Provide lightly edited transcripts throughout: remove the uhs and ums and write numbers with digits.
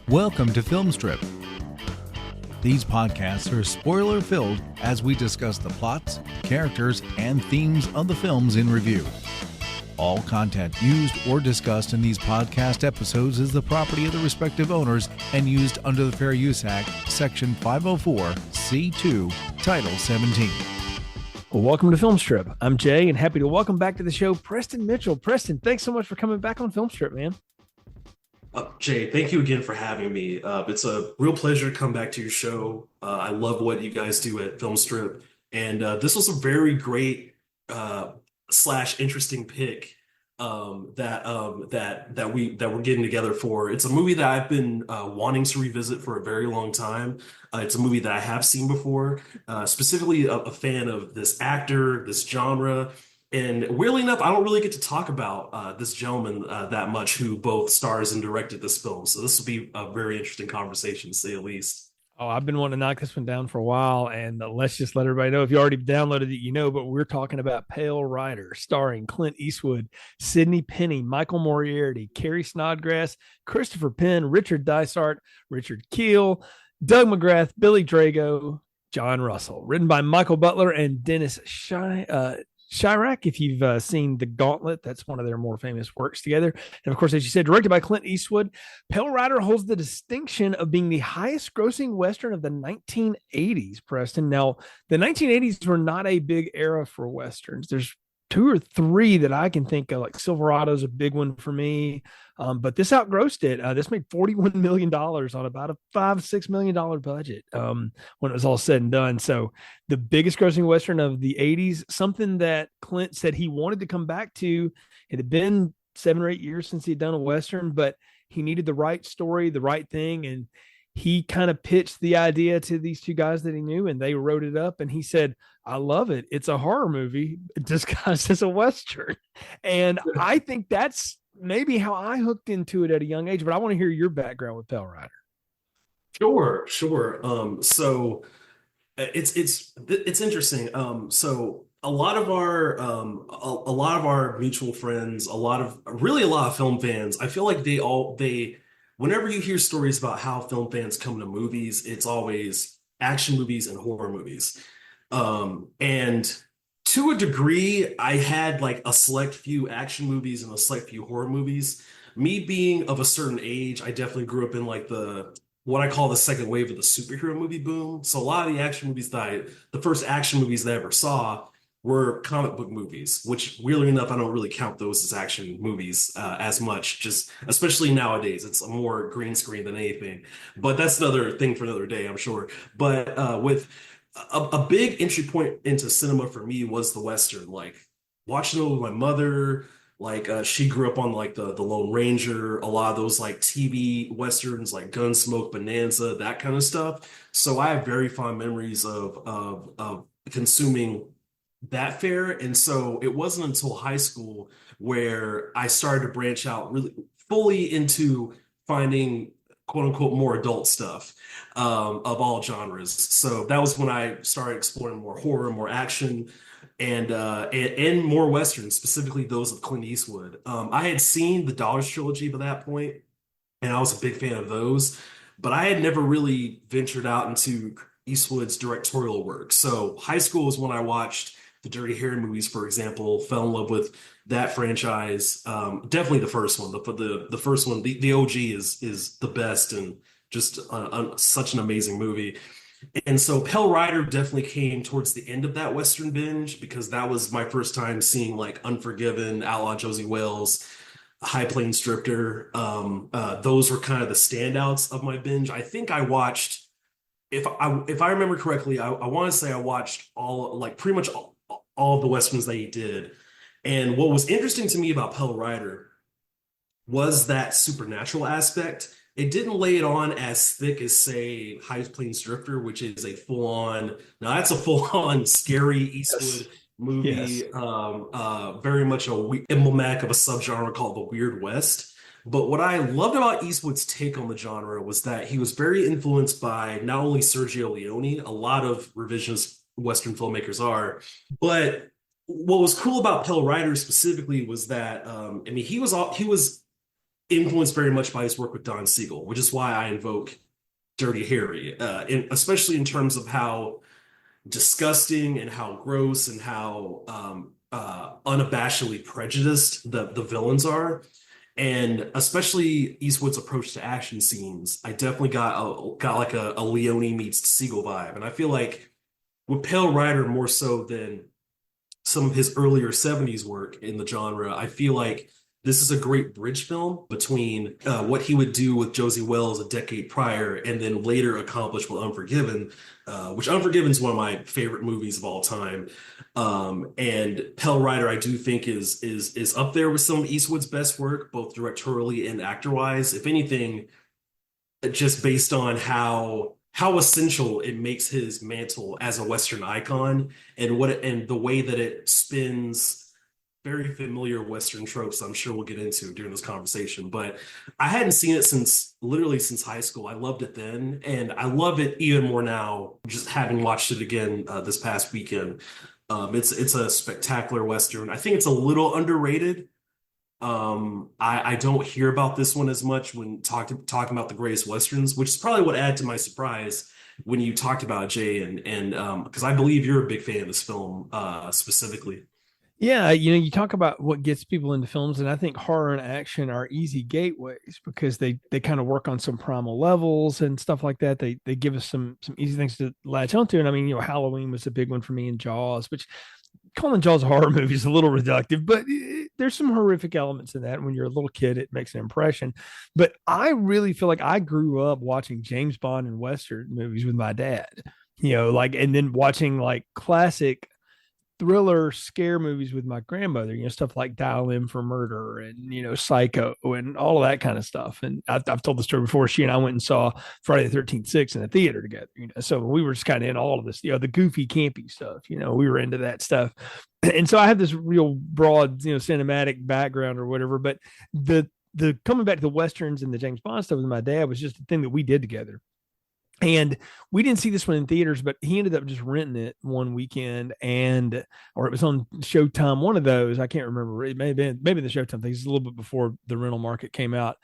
Welcome to Film Strip. These podcasts are spoiler-filled as we discuss the plots, characters, and themes of the films in review. All content used or discussed in these podcast episodes is the property of the respective owners and used under the Fair Use Act, Section 504, C2, Title 17. Well, welcome to Film Strip. I'm Jay, and happy to welcome back to the show Preston Mitchell. Preston, thanks so much for coming back on Film Strip, man. Jay, thank you again for having me. It's a real pleasure to come back to your show. I love what you guys do at Film Strip, and this was a very great slash interesting pick that we're getting together for. It's a movie that I've been wanting to revisit for a very long time. It's a movie that I have seen before, specifically a fan of this actor, this genre. And weirdly enough, I don't really get to talk about this gentleman that much, who both stars and directed this film. So this will be a very interesting conversation, to say the least. Oh, I've been wanting to knock this one down for a while, and let's just let everybody know, if you already downloaded it, you know, but we're talking about Pale Rider, starring Clint Eastwood, Sidney Penny, Michael Moriarty, Carrie Snodgrass, Christopher Penn, Richard Dysart, Richard Keel, Doug McGrath, Billy Drago, John Russell, written by Michael Butler and Dennis Chirac. If you've seen The Gauntlet, that's one of their more famous works together. And of course, as you said, directed by Clint Eastwood. Pale Rider holds the distinction of being the highest grossing Western of the 1980s, Preston. Now, the 1980s were not a big era for Westerns. There's two or three that I can think of, like Silverado's a big one for me. But this outgrossed it. This made $41 million on about a $5-6 million budget when it was all said and done. So the biggest grossing Western of the 80s, something that Clint said he wanted to come back to. It had been 7 or 8 years since he'd done a Western, but he needed the right story, the right thing. And he kind of pitched the idea to these two guys that he knew, and they wrote it up. And he said, I love it. It's a horror movie disguised as a Western. And I think that's maybe how I hooked into it at a young age, but I want to hear your background with Pale Rider. Sure. So it's interesting. So a lot of our mutual friends, a lot of film fans, I feel like whenever you hear stories about how film fans come to movies, it's always action movies and horror movies. And to a degree, I had like a select few action movies and a select few horror movies. Me being of a certain age, I definitely grew up in like what I call the second wave of the superhero movie boom. So a lot of the action movies the first action movies that I ever saw were comic book movies, which weirdly enough, I don't really count those as action movies as much, just especially nowadays. It's more green screen than anything, but that's another thing for another day, I'm sure. But with a big entry point into cinema for me was the Western, like watching it with my mother. Like she grew up on like the Lone Ranger, a lot of those like TV Westerns, like Gunsmoke, Bonanza, that kind of stuff. So I have very fond memories of consuming that fare. And so it wasn't until high school where I started to branch out really fully into finding quote unquote more adult stuff of all genres. So that was when I started exploring more horror, more action, and more Westerns, specifically those of Clint Eastwood. I had seen the Dollars trilogy by that point, and I was a big fan of those, but I had never really ventured out into Eastwood's directorial work. So high school is when I watched the Dirty Harry movies, for example, fell in love with that franchise. Definitely the first one. The first one, the OG is the best, and just such an amazing movie. And so Pale Rider definitely came towards the end of that Western binge, because that was my first time seeing like Unforgiven, Outlaw Josie Wales, High Plains Drifter. Those were kind of the standouts of my binge. I think I watched, if I remember correctly, I want to say I watched pretty much all of the Westerns that he did. And what was interesting to me about Pale Rider was that supernatural aspect. It didn't lay it on as thick as, say, High Plains Drifter, which is a full-on, now that's a full-on scary Eastwood movie. Yes. Very much emblematic of a subgenre called the Weird West. But what I loved about Eastwood's take on the genre was that he was very influenced by not only Sergio Leone, a lot of revisionist Western filmmakers are, but what was cool about Pale Rider specifically was that, he was influenced very much by his work with Don Siegel, which is why I invoke Dirty Harry, especially in terms of how disgusting and how gross and how unabashedly prejudiced the villains are. And especially Eastwood's approach to action scenes, I definitely got like a Leone meets Siegel vibe. And I feel like with Pale Rider more so than some of his earlier 70s work in the genre, I feel like this is a great bridge film between what he would do with Josie Wells a decade prior and then later accomplish with Unforgiven, which Unforgiven is one of my favorite movies of all time. And Pale Rider, I do think is up there with some of Eastwood's best work, both directorially and actor-wise. If anything, just based on how essential it makes his mantle as a Western icon and the way that it spins very familiar Western tropes I'm sure we'll get into during this conversation. But I hadn't seen it since high school. I loved it then, and I love it even more now, just having watched it again this past weekend. It's a spectacular Western. I think it's a little underrated. I don't hear about this one as much when talking about the greatest Westerns, which is probably what added to my surprise when you talked about it, Jay, and because I believe you're a big fan of this film specifically. Yeah, you talk about what gets people into films, and I think horror and action are easy gateways because they kind of work on some primal levels and stuff like that. They give us some easy things to latch onto. And I mean, Halloween was a big one for me, and Jaws, which calling Jaws a horror movie is a little reductive, but there's some horrific elements in that. When you're a little kid, it makes an impression. But I really feel like I grew up watching James Bond and Western movies with my dad, and then watching like classic thriller scare movies with my grandmother, stuff like Dial M for Murder and, Psycho and all of that kind of stuff. And I've told the story before. She and I went and saw Friday the 13th 6 in a theater together, so we were just kind of in all of this, the goofy, campy stuff, we were into that stuff. And so I have this real broad, cinematic background or whatever, but the coming back to the Westerns and the James Bond stuff with my dad was just a thing that we did together. And we didn't see this one in theaters, but he ended up just renting it one weekend, or it was on Showtime. One of those, I can't remember. It may have been maybe the Showtime thing. It's a little bit before the rental market came out,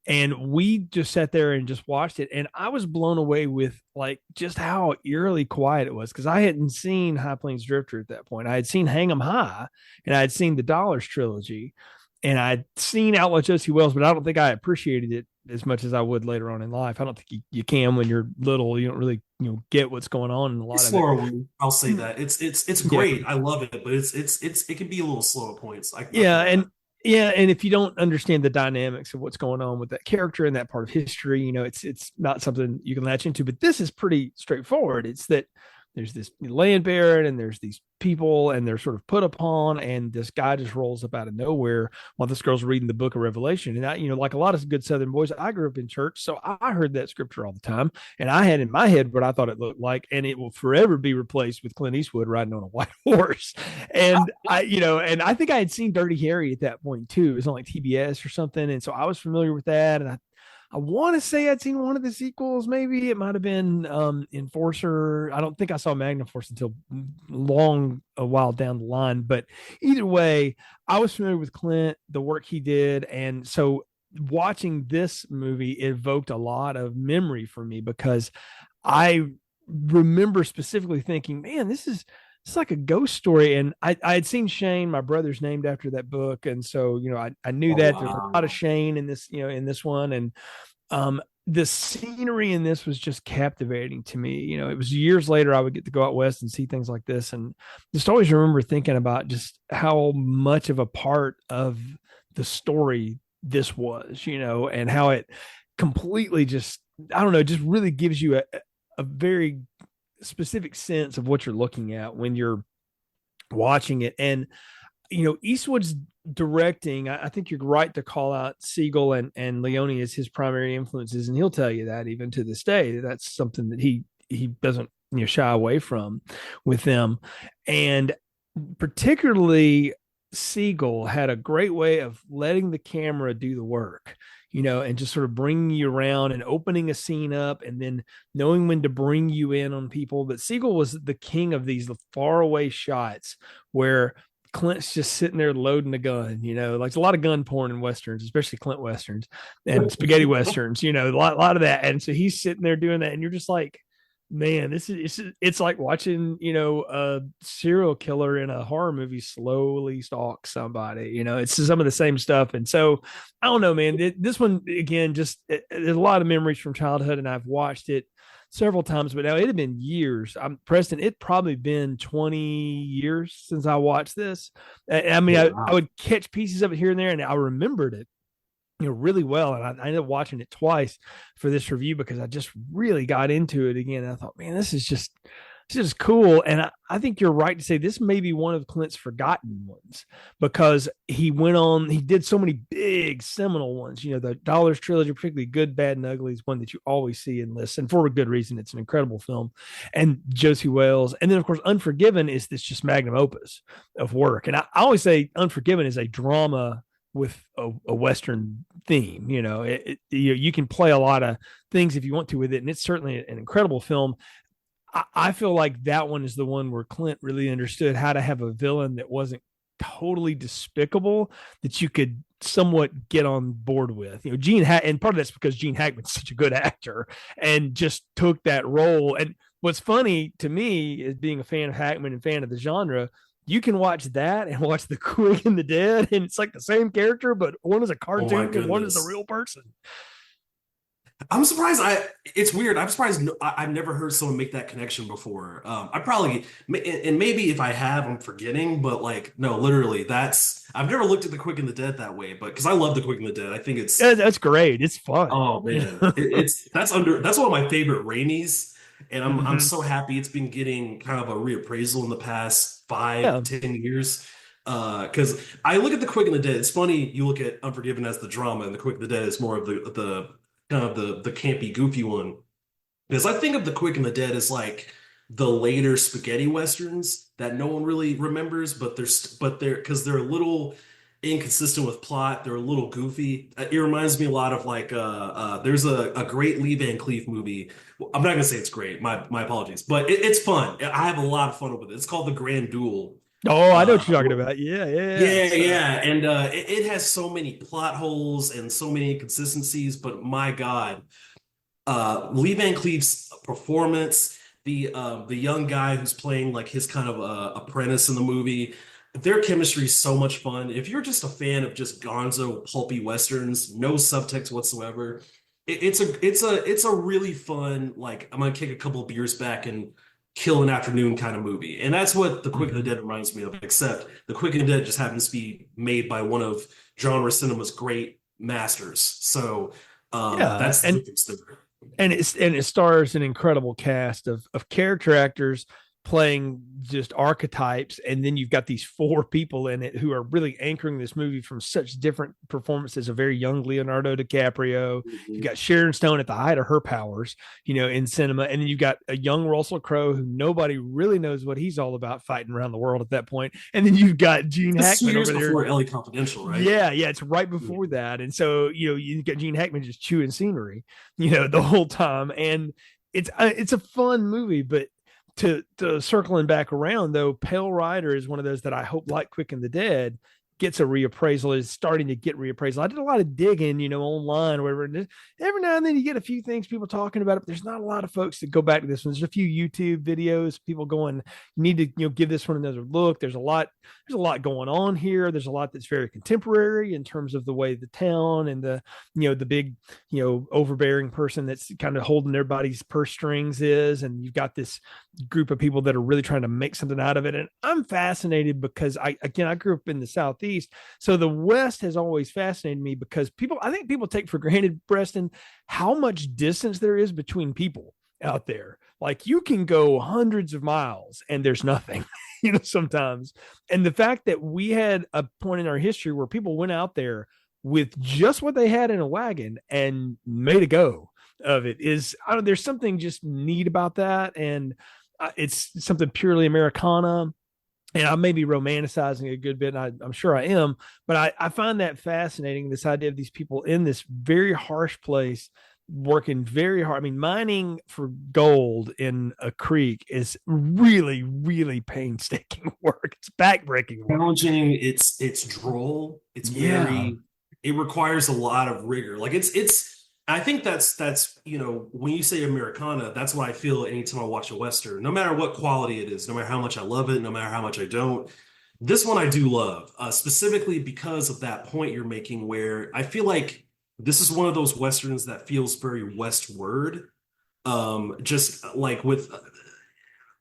and we just sat there and just watched it. And I was blown away with like just how eerily quiet it was, because I hadn't seen High Plains Drifter at that point. I had seen Hang 'Em High, and I had seen the Dollars trilogy, and I'd seen Outlaw Josie Wells, but I don't think I appreciated it as much as I would later on in life. I don't think you can when you're little. You don't really get what's going on in a lot It's of slower it. I'll say that it's great. I love it, but it can be a little slow at points. I Yeah, feel and that. yeah, and if you don't understand the dynamics of what's going on with that character and that part of history, it's not something you can latch into. But this is pretty straightforward. It's that there's this land baron and there's these people and they're sort of put upon, and this guy just rolls up out of nowhere while this girl's reading the book of Revelation. And I, like a lot of good Southern boys, I grew up in church, so I heard that scripture all the time, and I had in my head what I thought it looked like, and it will forever be replaced with Clint Eastwood riding on a white horse. And and I think I had seen Dirty Harry at that point too. It was on like TBS or something, and so I was familiar with that, and I want to say I'd seen one of the sequels. Maybe it might have been Enforcer. I don't think I saw Magnum Force until a while down the line. But either way, I was familiar with Clint, the work he did. And so watching this movie evoked a lot of memory for me, because I remember specifically thinking, man, it's like a ghost story. And I had seen Shane, my brother's named after that book. And so, I knew Oh that there's a lot of wow. Shane in this, in this one. And the scenery in this was just captivating to me. It was years later I would get to go out west and see things like this, and just always remember thinking about just how much of a part of the story this was, and how it completely just, I don't know, just really gives you a very specific sense of what you're looking at when you're watching it. And Eastwood's directing, I think you're right to call out Siegel and Leone as his primary influences, and he'll tell you that even to this day. That's something that he doesn't shy away from with them. And particularly Siegel had a great way of letting the camera do the work, and just sort of bringing you around and opening a scene up and then knowing when to bring you in on people. But Siegel was the king of these faraway shots where Clint's just sitting there loading a gun, like a lot of gun porn in Westerns, especially Clint Westerns and spaghetti Westerns, a lot of that. And so he's sitting there doing that. And you're just like, man, it's like watching, a serial killer in a horror movie slowly stalk somebody, it's some of the same stuff. And so I don't know, man, this one, again, just there's a lot of memories from childhood, and I've watched it several times, but now it had been years. Preston, it probably been 20 years since I watched this. I mean, Oh, wow. I would catch pieces of it here and there, and I remembered it, really well. And I ended up watching it twice for this review because I just really got into it again. And I thought, man, this is cool. And I think you're right to say this may be one of Clint's forgotten ones, because he did so many big seminal ones. The Dollars trilogy, particularly Good, Bad, and Ugly, is one that you always see in lists, and for a good reason. It's an incredible film. And Josie Wales. And then, of course, Unforgiven is this just magnum opus of work. And I always say Unforgiven is a drama with a Western theme. You can play a lot of things if you want to with it. And it's certainly an incredible film. I feel like that one is the one where Clint really understood how to have a villain that wasn't totally despicable, that you could somewhat get on board with. And part of that's because Gene Hackman's such a good actor and just took that role. And what's funny to me is, being a fan of Hackman and fan of the genre, you can watch that and watch The Quick and the Dead, and it's like the same character, but one is a cartoon and one is a real person. I'm surprised. It's weird. I'm surprised. I've never heard someone make that connection before. I probably, and maybe if I have, I'm forgetting. But like, no, literally, I've never looked at The Quick and the Dead that way. But because I love The Quick and the Dead, I think that's great. It's fun. Oh man, that's one of my favorite Raimi's, and I'm so happy it's been getting kind of a reappraisal in the past 5-10 years. Because I look at The Quick and the Dead. It's funny, you look at Unforgiven as the drama, and The Quick and the Dead is more of the kind of the campy, goofy one. Because I think of The Quick and the Dead as like the later spaghetti westerns that no one really remembers, but they're because they're a little inconsistent with plot. They're a little goofy. It reminds me a lot of like there's a great Lee Van Cleef movie. Well, I'm not gonna say it's great. My apologies, but it's fun. I have a lot of fun with it. It's called The Grand Duel. Oh, I know what you're talking about. Yeah. And it has so many plot holes and so many inconsistencies, but my God, Lee Van Cleef's performance, the young guy who's playing like his kind of apprentice in the movie, their chemistry is so much fun. If you're just a fan of just gonzo pulpy westerns, no subtext whatsoever, it's a really fun, like, I'm gonna kick a couple of beers back and kill an afternoon kind of movie. And that's what The Quick and the Dead reminds me of, except The Quick and the Dead just happens to be made by one of genre cinema's great masters. So that's the difference there. And it stars an incredible cast of character actors playing just archetypes, and then you've got these four people in it who are really anchoring this movie from such different performances. A very young Leonardo DiCaprio, you've got Sharon Stone at the height of her powers, in cinema, and then you've got a young Russell Crowe who nobody really knows what he's all about, fighting around the world at that point. And then you've got Gene Hackman over there. Before LA Confidential, right? Yeah, it's right before that. And so you got Gene Hackman just chewing scenery, the whole time, and it's a fun movie. But to circling back around, though, Pale Rider is one of those that I hope, like Quick and the Dead, gets a reappraisal, is starting to get reappraisal. I did a lot of digging, online or whatever. And every now and then you get a few things people talking about it, but there's not a lot of folks that go back to this one. There's a few YouTube videos, people going, you need to, give this one another look. There's a lot going on here. There's a lot that's very contemporary in terms of the way the town and the big, overbearing person that's kind of holding everybody's purse strings is. And you've got this group of people that are really trying to make something out of it. And I'm fascinated because I grew up in the Southeast. So the West has always fascinated me because I think people take for granted, Preston, how much distance there is between people out there. Like, you can go hundreds of miles and there's nothing, sometimes. And the fact that we had a point in our history where people went out there with just what they had in a wagon and made a go of it is, there's something just neat about that. And it's something purely Americana. And I may be romanticizing a good bit, and I'm sure I am, but I find that fascinating, this idea of these people in this very harsh place working very hard. I mean, mining for gold in a creek is really, really painstaking work. It's backbreaking work. Challenging. It's droll. It's Yeah. very. It requires a lot of rigor. Like it's. I think that's when you say Americana, that's what I feel anytime I watch a Western. No matter what quality it is, no matter how much I love it, no matter how much I don't. This one I do love, specifically because of that point you're making, where I feel like this is one of those Westerns that feels very westward. Just like with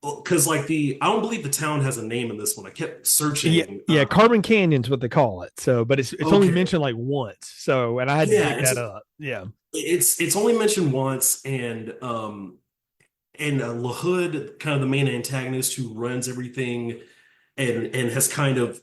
because like I don't believe the town has a name in this one. I kept Yeah, searching. yeah, Carbon Canyon's what they call it. So, but it's only Okay, mentioned like once. So, and I had to yeah, dig that up. Yeah. it's only mentioned once, and LaHood, kind of the main antagonist who runs everything, and has kind of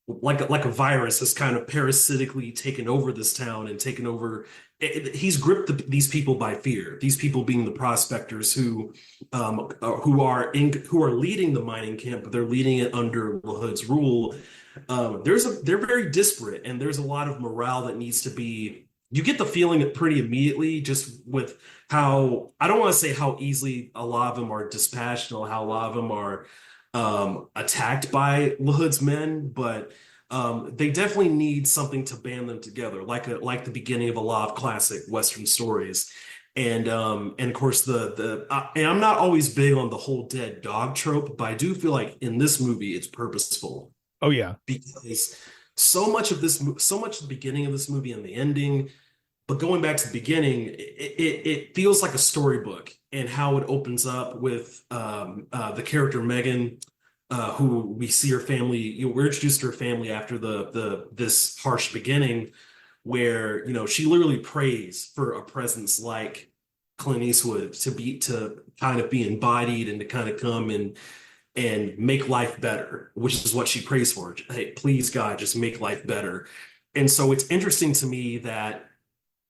like a virus, has kind of parasitically taken over this town and taken over. He's gripped these people by fear. These people being the prospectors who are leading the mining camp, but they're leading it under LaHood's rule. They're very disparate, and there's a lot of morale that needs to be. You get the feeling pretty immediately just with how I don't want to say how easily a lot of them are dispassionate, how a lot of them are attacked by LaHood's men, but they definitely need something to band them together, like the beginning of a lot of classic Western stories. And of course and I'm not always big on the whole dead dog trope, but I do feel like in this movie it's purposeful Oh yeah. because so much of the beginning of this movie and the ending, but going back to the beginning, it feels like a storybook and how it opens up with the character Megan, who we see her family. We're introduced to her family after the this harsh beginning, where she literally prays for a presence like Clint Eastwood to kind of be embodied and to kind of come and make life better, which is what she prays for. Hey, please God, just make life better. And so it's interesting to me that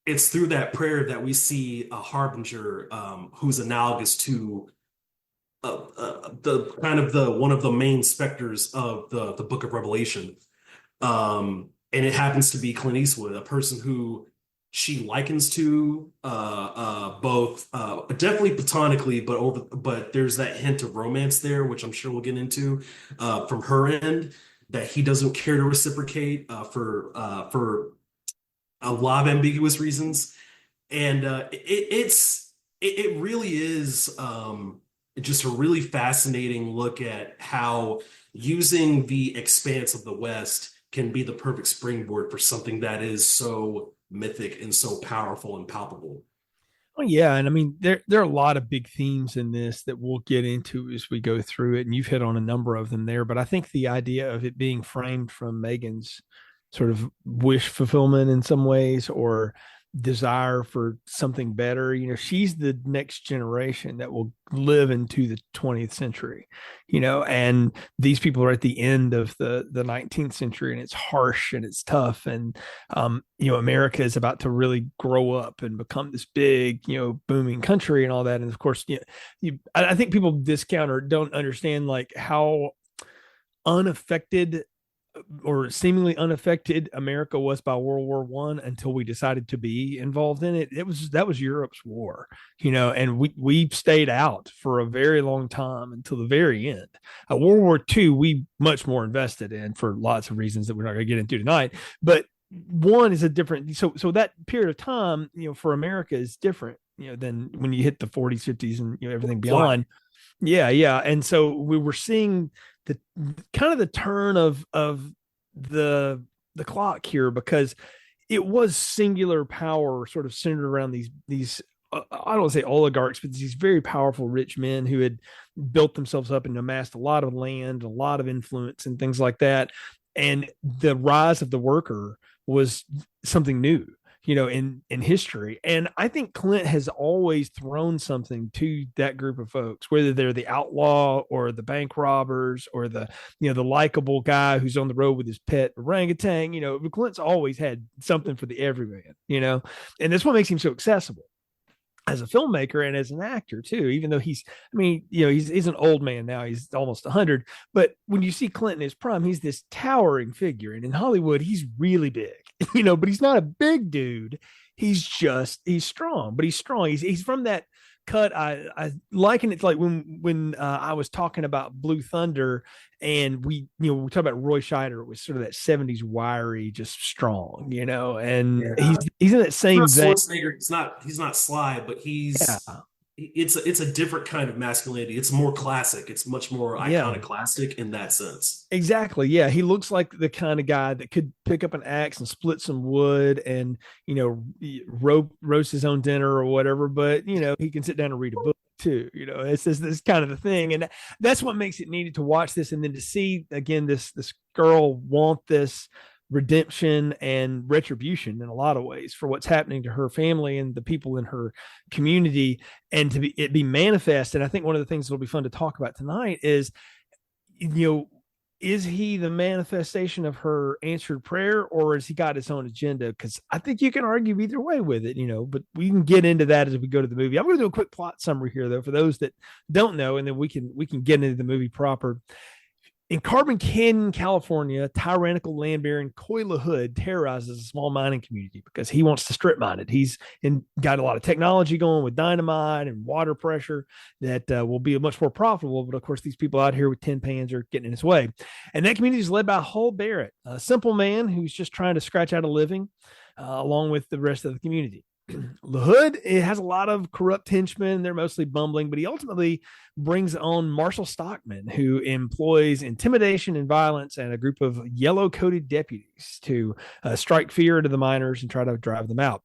it's through that prayer that we see a harbinger, who's analogous to the kind of the one of the main specters of the Book of Revelation, and it happens to be Clint Eastwood, a person who she likens to both definitely platonically, but there's that hint of romance there, which I'm sure we'll get into from her end, that he doesn't care to reciprocate for a lot of ambiguous reasons. And it really is just a really fascinating look at how using the expanse of the West can be the perfect springboard for something that is so mythic and so powerful and palpable. Oh yeah, and I mean there are a lot of big themes in this that we'll get into as we go through it, and you've hit on a number of them there. But I think the idea of it being framed from Megan's sort of wish fulfillment in some ways, or desire for something better. She's the next generation that will live into the 20th century, and these people are at the end of the 19th century, and it's harsh and it's tough. And, America is about to really grow up and become this big, booming country and all that. And of course, I think people discount or don't understand like how unaffected or seemingly unaffected America was by World War One until we decided to be involved in it. That was Europe's war, and we stayed out for a very long time until the very end. World War II, we much more invested in for lots of reasons that we're not going to get into tonight. But one is a different. So that period of time, for America is different, than when you hit the 40s, 50s, and everything beyond. Yeah, yeah. And so we were seeing the kind of the turn of the clock here, because it was singular power sort of centered around these I don't say oligarchs, but these very powerful rich men who had built themselves up and amassed a lot of land, a lot of influence and things like that. And the rise of the worker was something new, in history. And I think Clint has always thrown something to that group of folks, whether they're the outlaw or the bank robbers or the likable guy who's on the road with his pet orangutan. Clint's always had something for the everyman, and that's what makes him so accessible as a filmmaker and as an actor too, even though he's an old man now, he's almost 100. But when you see Clint in his prime, he's this towering figure. And in Hollywood, he's really big, but he's not a big dude. he's strong, but he's strong. He's from that cut. I liken it to like when I was talking about Blue Thunder, and we talk about Roy Scheider. It was sort of that 70s wiry, just strong, and Yeah. he's in that He's same not vein. Schwarzenegger. He's not Sly, but Yeah, it's a different kind of masculinity. It's more classic. It's much more yeah. iconoclastic in that sense. Exactly. Yeah. He looks like the kind of guy that could pick up an axe and split some wood and, roast his own dinner or whatever. But, he can sit down and read a book too. It's this kind of the thing. And that's what makes it needed to watch this. And then to see, again, this girl want this redemption and retribution in a lot of ways for what's happening to her family and the people in her community, and to it be manifest. And I think one of the things that'll be fun to talk about tonight is, you know, is he the manifestation of her answered prayer, or has he got his own agenda? Because I think you can argue either way with it, but we can get into that as we go to the movie. I'm going to do a quick plot summary here, though, for those that don't know, and then we can get into the movie proper. In Carbon Canyon, California, tyrannical land baron Coy LaHood terrorizes a small mining community because he wants to strip mine it. He's got a lot of technology going with dynamite and water pressure that will be much more profitable. But of course, these people out here with tin pans are getting in his way. And that community is led by Hull Barrett, a simple man who's just trying to scratch out a living along with the rest of the community. LaHood, it has a lot of corrupt henchmen. They're mostly bumbling, but he ultimately brings on Marshall Stockman, who employs intimidation and violence and a group of yellow-coated deputies to strike fear into the miners and try to drive them out.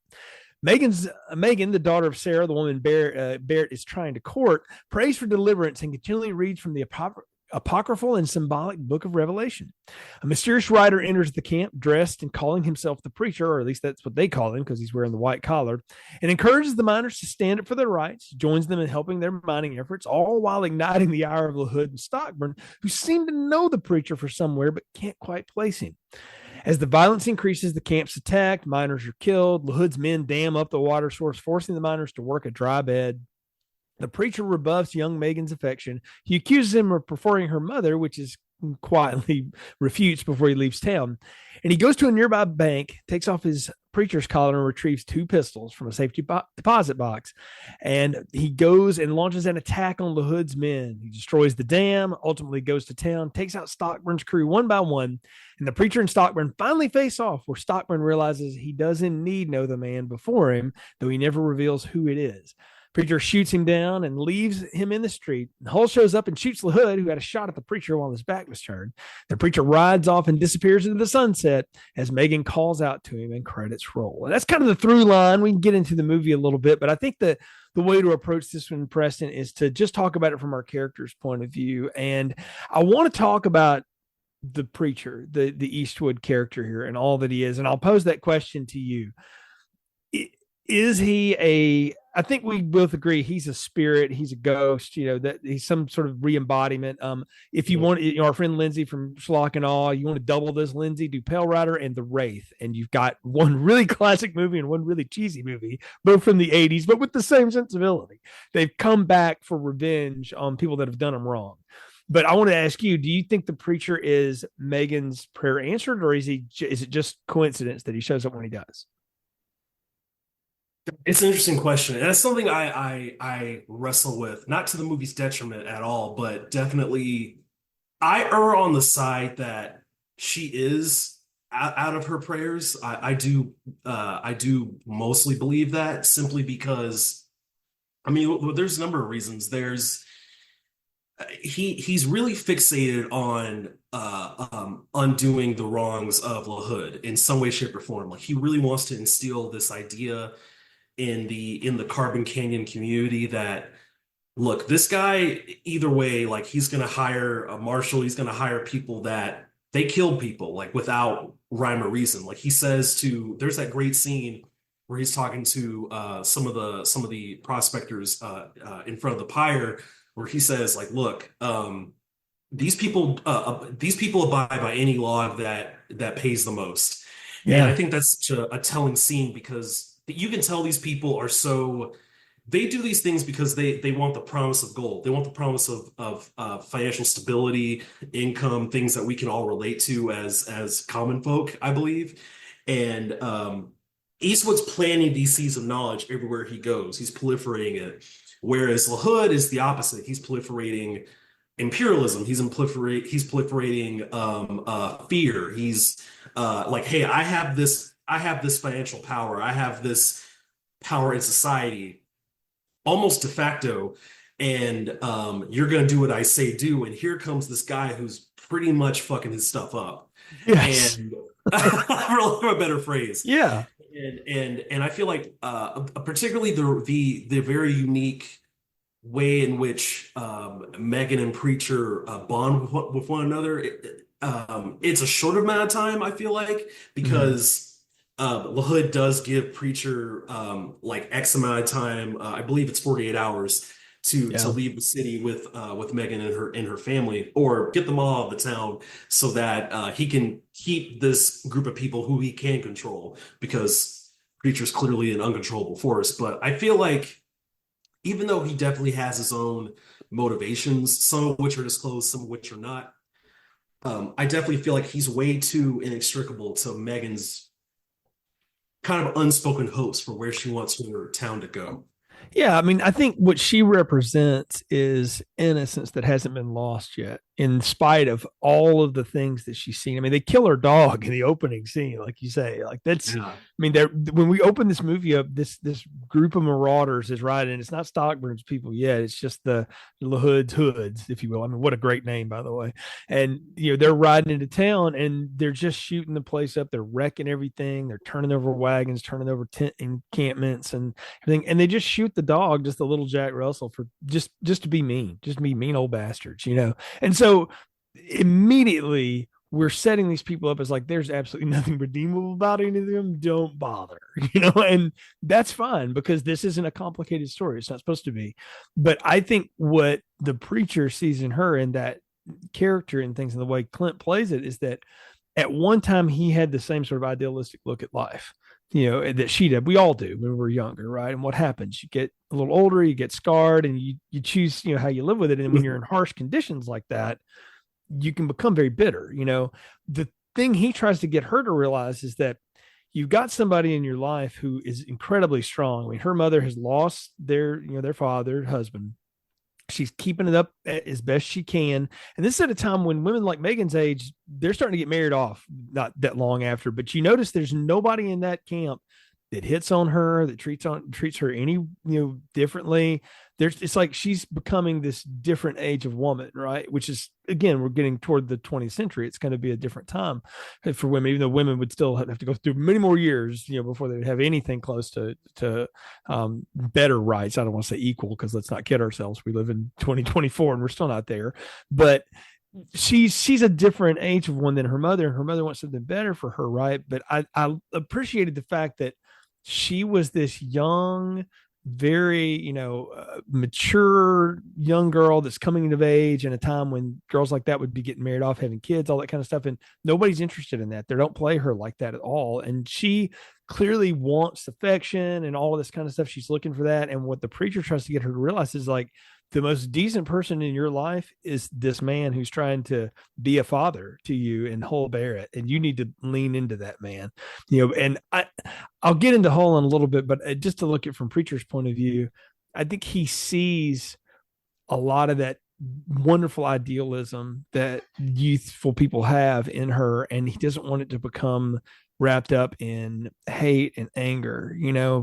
Megan, the daughter of Sarah, the woman Barrett is trying to court, prays for deliverance and continually reads from the apocryphal and symbolic book of Revelation. A mysterious rider enters the camp dressed and calling himself the preacher, or at least that's what they call him because he's wearing the white collar, and encourages the miners to stand up for their rights, joins them in helping their mining efforts, all while igniting the ire of LaHood and Stockburn, who seem to know the preacher for somewhere but can't quite place him. As the violence increases, the camp's attacked, miners are killed, LaHood's men dam up the water source, forcing the miners to work a dry bed. The preacher rebuffs young Megan's affection. He accuses him of preferring her mother, which is quietly refutes before he leaves town. And he goes to a nearby bank, takes off his preacher's collar, and retrieves 2 pistols from a safety deposit box. And he goes and launches an attack on LaHood's men. He destroys the dam, ultimately goes to town, takes out Stockburn's crew one by one. And the preacher and Stockburn finally face off, where Stockburn realizes he doesn't need know the man before him, though he never reveals who it is. Preacher shoots him down and leaves him in the street. Hull shows up and shoots LaHood, who had a shot at the preacher while his back was turned. The preacher rides off and disappears into the sunset as Megan calls out to him and credits roll. And that's kind of the through line. We can get into the movie a little bit, but I think that the way to approach this one, Preston, is to just talk about it from our character's point of view. And I want to talk about the preacher, the Eastwood character here, and all that he is. And I'll pose that question to you. Is he I think we both agree he's a spirit, he's a ghost, that he's some sort of re-embodiment. If you want, our friend Lindsay from Schlock and Awe, you want to double this, Lindsay, do Pale Rider and The Wraith. And you've got one really classic movie and one really cheesy movie, both from the 80s, but with the same sensibility. They've come back for revenge on people that have done them wrong. But I want to ask you, do you think the preacher is Megan's prayer answered, or is it just coincidence that he shows up when he does? It's an interesting question, and that's something I wrestle with, not to the movie's detriment at all, but definitely I err on the side that she is out of her prayers. I do mostly believe that, simply because there's a number of reasons. He's really fixated on undoing the wrongs of LaHood in some way, shape, or form. Like, he really wants to instill this idea in the Carbon Canyon community that, look, this guy, either way, like, he's going to hire a marshal, he's going to hire people that they killed people, like, without rhyme or reason. Like, he says there's that great scene where he's talking to some of the prospectors in front of the pyre, where he says, like, look, these people abide by any law that pays the most. Yeah. And I think that's such a telling scene, because you can tell these people they do these things because they want the promise of gold. They want the promise of financial stability, income, things that we can all relate to as common folk, I believe. And Eastwood's planting these seeds of knowledge everywhere he goes. He's proliferating it. Whereas LaHood is the opposite. He's proliferating imperialism. He's proliferating fear. He's like, hey, I have this financial power. I have this power in society, almost de facto, and you're gonna do what I say do. And here comes this guy who's pretty much fucking his stuff up. Yes. And for lack of a better phrase, Yeah. and I feel like particularly the very unique way in which Megan and Preacher bond with one another. It's a short amount of time, I feel like, Mhm. because LaHood does give Preacher like X amount of time. I believe it's 48 hours to Yeah. leave the city with Megan and her family, or get them all out of the town so that he can keep this group of people who he can control, because Preacher's clearly an uncontrollable force. But I feel like even though he definitely has his own motivations, some of which are disclosed, some of which are not, I definitely feel like he's way too inextricable to Megan's kind of unspoken hopes for where she wants her town to go. Yeah, I mean, I think what she represents is innocence that hasn't been lost yet, in spite of all of the things that she's seen. I mean, they kill her dog in the opening scene, like you say. Like that's, Yeah. I mean, they're when we open this movie up, this group of marauders is riding. It's not Stockburn's people yet. It's just the hoods, if you will. I mean, what a great name, by the way. And they're riding into town and they're just shooting the place up. They're wrecking everything. They're turning over wagons, turning over tent encampments, and everything. And they just shoot the dog, just a little Jack Russell, for just to be mean, just to be mean old bastards. And so immediately we're setting these people up as like there's absolutely nothing redeemable about any of them. Don't bother, and that's fine because this isn't a complicated story. It's not supposed to be. But I think what the preacher sees in her and that character and things and the way Clint plays it is that at one time he had the same sort of idealistic look at life, that she did. We all do when we were younger, right? And what happens? You get a little older, you get scarred, and you choose, how you live with it. And when you're in harsh conditions like that, you can become very bitter. The thing he tries to get her to realize is that you've got somebody in your life who is incredibly strong. I mean, her mother has lost their father, husband. She's keeping it up as best she can. And this is at a time when women like Megan's age, they're starting to get married off not that long after. But you notice there's nobody in that camp that hits on her, that treats her any, differently. It's like she's becoming this different age of woman, right? Which is, again, we're getting toward the 20th century. It's going to be a different time for women, even though women would still have to go through many more years, before they would have anything close to better rights. I don't want to say equal, because let's not kid ourselves. We live in 2024 and we're still not there, but she's a different age of one than her mother, and her mother wants something better for her, right? But I appreciated the fact that she was this young, very, mature young girl that's coming of age in a time when girls like that would be getting married off, having kids, all that kind of stuff. And nobody's interested in that. They don't play her like that at all. And she clearly wants affection and all of this kind of stuff. She's looking for that. And what the preacher tries to get her to realize is like, the most decent person in your life is this man who's trying to be a father to you and whole bear it. And you need to lean into that man, and I'll get into Hull in a little bit, but just to look at from Preacher's point of view, I think he sees a lot of that wonderful idealism that youthful people have in her, and he doesn't want it to become wrapped up in hate and anger,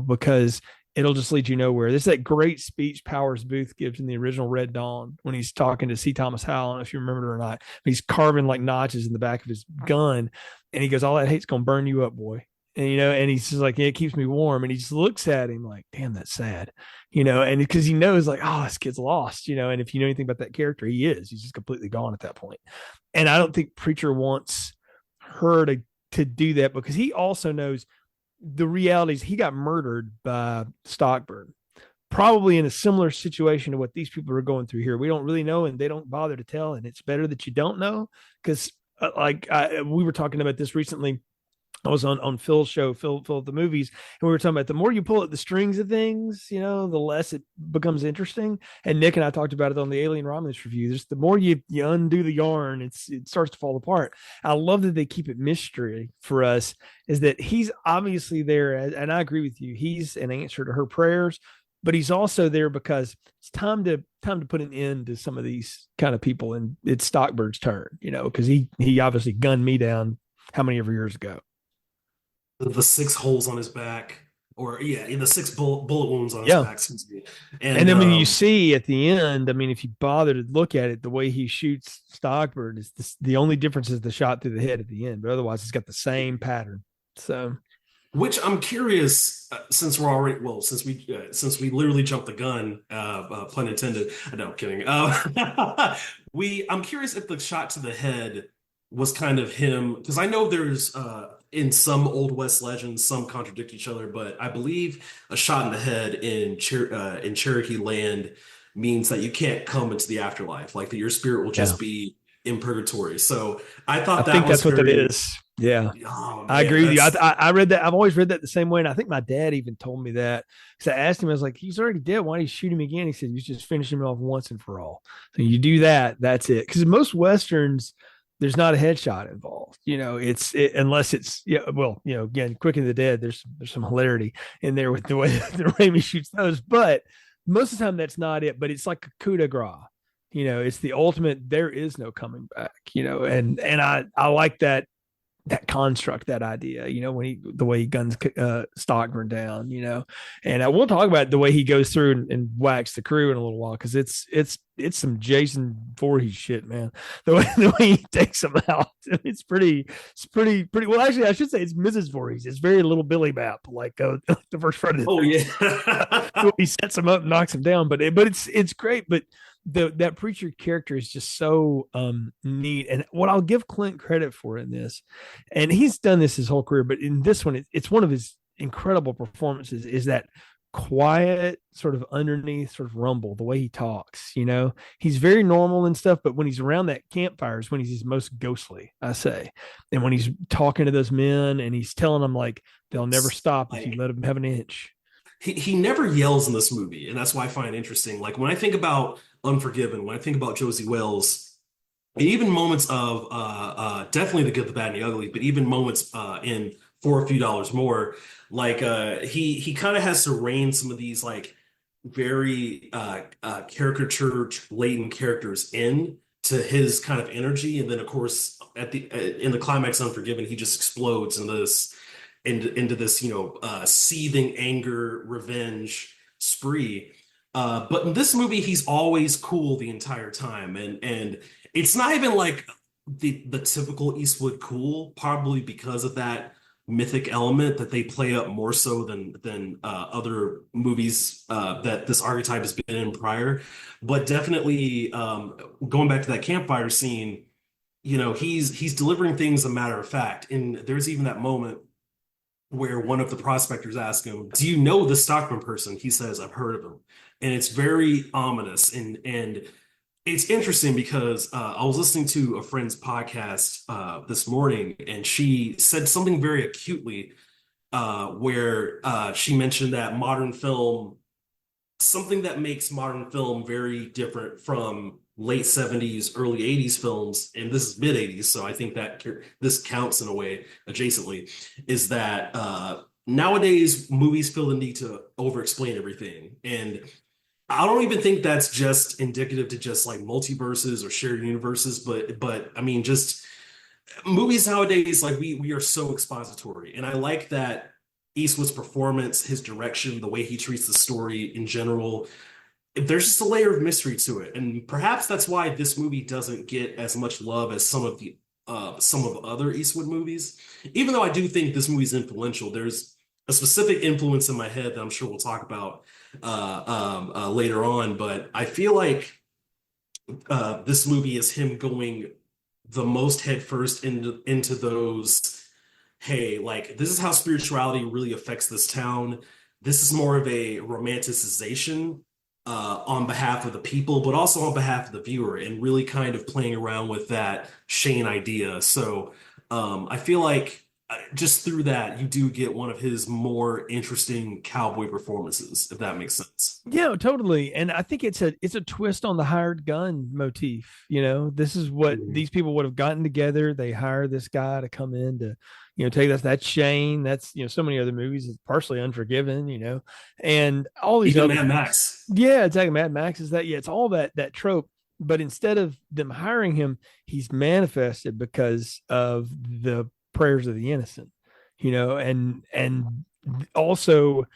because it'll just lead you nowhere. There's that great speech Powers Booth gives in the original Red Dawn when he's talking to C. Thomas Howell. I don't know if you remember it or not. He's carving like notches in the back of his gun, and he goes, "All that hate's gonna burn you up, boy." And he's just like, yeah, it keeps me warm. And he just looks at him like, damn, that's sad, and because he knows like, oh, this kid's lost, and if you know anything about that character, he's just completely gone at that point. And I don't think Preacher wants her to do that, because he also knows the realities. He got murdered by Stockburn, probably in a similar situation to what these people are going through here. We don't really know, and they don't bother to tell. And it's better that you don't know, because we were talking about this recently. I was on Phil's show, Phil at the movies, and we were talking about the more you pull at the strings of things, the less it becomes interesting. And Nick and I talked about it on the Alien Romulus review. There's the more you undo the yarn, it starts to fall apart. I love that they keep it mystery for us. Is that he's obviously there, and I agree with you. He's an answer to her prayers, but he's also there because it's time to put an end to some of these kind of people, and it's Stockbird's turn, because he obviously gunned me down how many ever years ago. The six holes on his back, or yeah, the six bullet wounds on his Yeah. back. Excuse me. And then when you see at the end, I mean, if you bother to look at it, the way he shoots Stockbird is the only difference is the shot through the head at the end, but otherwise it's got the same pattern. So, which I'm curious, since we're already since we literally jumped the gun, pun intended. No, I'm kidding. I'm curious if the shot to the head was kind of him, because I know there's in some Old West legends, some contradict each other, but I believe a shot in the head in Cherokee land means that you can't come into the afterlife, like that your spirit will just be in purgatory. So I thought I think that's what that is. Yeah, oh, I agree with you. that's I read that. I've always read that the same way, and I think my dad even told me that because I asked him. I was like, "He's already dead. Why did you shoot him again?" He said, "You just finish him off once and for all." So you do that. That's it. Because most westerns, there's not a headshot involved. Unless it's again, Quick and the Dead. There's some hilarity in there with the way that Raimi shoots those, but most of the time that's not it. But it's like a coup de grace. It's the ultimate. There is no coming back. And I like that construct, that idea, when the way he guns Stockburn down, and I will talk about the way he goes through and whacks the crew in a little while, because it's some Jason Voorhees shit, man. The way he takes them out, it's pretty well. Actually, I should say it's Mrs. Voorhees. It's very Little Billy Bap, like the first part of he sets him up and knocks him down, but it's great. But that preacher character is just so neat, and what I'll give Clint credit for in this, and he's done this his whole career, but in this one, it's one of his incredible performances, is that quiet sort of underneath sort of rumble, the way he talks. He's very normal and stuff, but when he's around that campfire is when he's his most ghostly, I say. And when he's talking to those men and he's telling them like they'll never stop if you let them have an inch. He never yells in this movie, and that's why I find it interesting. Like when I think about Unforgiven, when I think about Josie Wales, and even moments of definitely The Good, the Bad, and the Ugly, but even moments in For a Few Dollars More, like he kind of has to rein some of these like very caricature latent characters in to his kind of energy, and then of course in the climax Unforgiven, he just explodes into this seething anger revenge spree. But in this movie, he's always cool the entire time, and it's not even like the typical Eastwood cool, probably because of that mythic element that they play up more so than other movies that this archetype has been in prior. But definitely going back to that campfire scene, he's delivering things a matter of fact, and there's even that moment where one of the prospectors asks him, "Do you know the Stockman person?" He says, "I've heard of him." And it's very ominous. And it's interesting because I was listening to a friend's podcast this morning, and she said something very acutely where she mentioned that modern film, something that makes modern film very different from late 70s, early 80s films, and this is mid 80s, so I think that this counts in a way adjacently, is that nowadays movies feel the need to over-explain everything. And I don't even think that's just indicative to just like multiverses or shared universes, but I mean, just movies nowadays, like we are so expository. And I like that Eastwood's performance, his direction, the way he treats the story in general, there's just a layer of mystery to it. And perhaps that's why this movie doesn't get as much love as some of other Eastwood movies. Even though I do think this movie's influential, there's a specific influence in my head that I'm sure we'll talk about later on. But I feel like this movie is him going the most headfirst into those, hey, like this is how spirituality really affects this town. This is more of a romanticization on behalf of the people, but also on behalf of the viewer, and really kind of playing around with that Shane idea. So I feel like just through that, you do get one of his more interesting cowboy performances, if that makes sense. Yeah, totally. And I think it's a twist on the hired gun motif. You know, this is what Mhm. these people would have gotten together. They hire this guy to come in to, take that's Shane. That's, so many other movies. It's partially Unforgiven, and all these Even other Mad things. Max. Yeah, exactly. Mad Max is that. Yeah, it's all that trope. But instead of them hiring him, he's manifested because of the prayers of the innocent, and also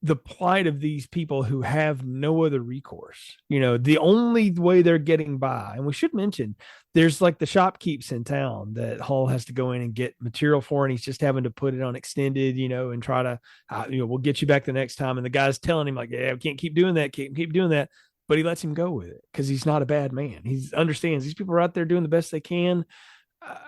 the plight of these people who have no other recourse. The only way they're getting by, and we should mention, there's like the shopkeeps in town that Hall has to go in and get material for, and he's just having to put it on extended, and try to, we'll get you back the next time. And the guy's telling him like, yeah, we can't keep doing that, can't keep doing that. But he lets him go with it because he's not a bad man. He understands these people are out there doing the best they can.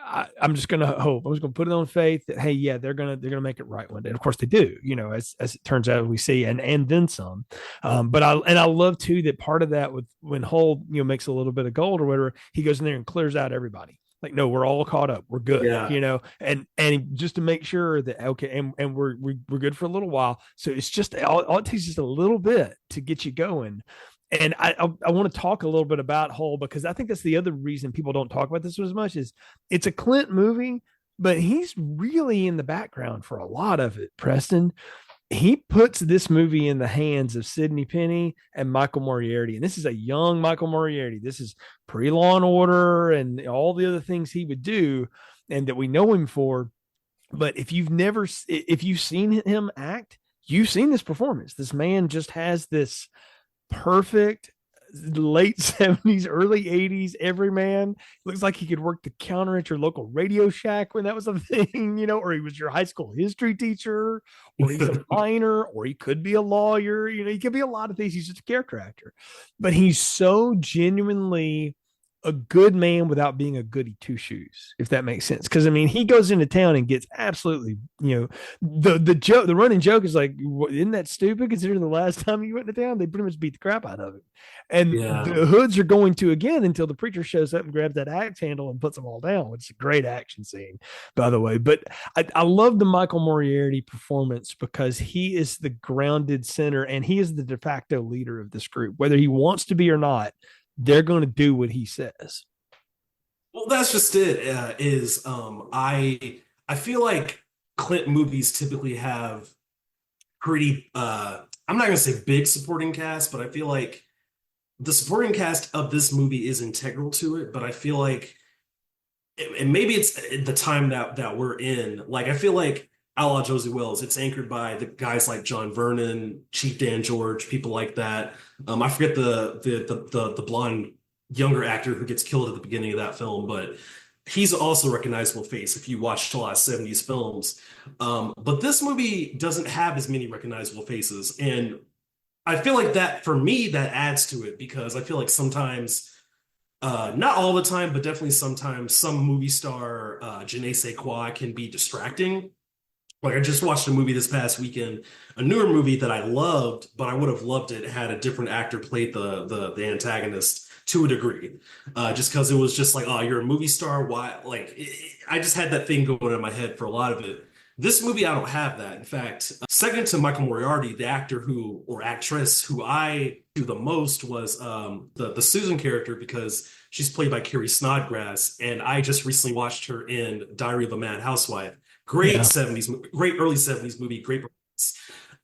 I'm just gonna hope. I'm just gonna put it on faith that hey, yeah, they're gonna make it right one day. And of course, they do. As it turns out, we see, and then some. But I love too that part of that with when Hull makes a little bit of gold or whatever, he goes in there and clears out everybody. Like, no, we're all caught up. We're good. Yeah. And just to make sure that okay, and we're good for a little while. So it's just all it takes just a little bit to get you going. And I want to talk a little bit about Hull because I think that's the other reason people don't talk about this as much is it's a Clint movie, but he's really in the background for a lot of it. Preston, he puts this movie in the hands of Sidney Penny and Michael Moriarty, and this is a young Michael Moriarty. This is pre-Law and Order and all the other things he would do, and that we know him for. But if you've seen him act, you've seen this performance. This man just has this perfect late 70s, early 80s everyman. Looks like he could work the counter at your local Radio Shack when that was a thing, or he was your high school history teacher, or he's a miner, or he could be a lawyer. He could be a lot of things. He's just a character actor, but he's so genuinely a good man without being a goody two shoes, if that makes sense. Because I mean, he goes into town and gets absolutely, the joke, the running joke is like, isn't that stupid? Considering the last time you went to town, they pretty much beat the crap out of him. And Yeah. the hoods are going to again until the preacher shows up and grabs that axe handle and puts them all down, which is a great action scene, by the way. But I love the Michael Moriarty performance because he is the grounded center and he is the de facto leader of this group, whether he wants to be or not. They're going to do what he says. Well, that's just it. I feel like Clint movies typically have pretty I'm not gonna say big supporting cast, but I feel like the supporting cast of this movie is integral to it. But I feel like, and maybe it's the time that we're in. Like I feel like a la Josie Wells, it's anchored by the guys like John Vernon, Chief Dan George, people like that. I forget the blonde younger actor who gets killed at the beginning of that film, but he's also a recognizable face if you watch a lot of 70s films. But this movie doesn't have as many recognizable faces. And I feel like that, for me, that adds to it because I feel like sometimes, not all the time, but definitely sometimes, some movie star, je ne sais quoi, can be distracting. Like I just watched a movie this past weekend, a newer movie that I loved, but I would have loved it had a different actor played the antagonist to a degree. Just because it was just like, oh, you're a movie star. Why? Like, I just had that thing going in my head for a lot of it. This movie, I don't have that. In fact, second to Michael Moriarty, the actor who or actress who I do the most was the Susan character because she's played by Carrie Snodgrass, and I just recently watched her in Diary of a Mad Housewife. Great Yeah. 70s, great early 70s movie, great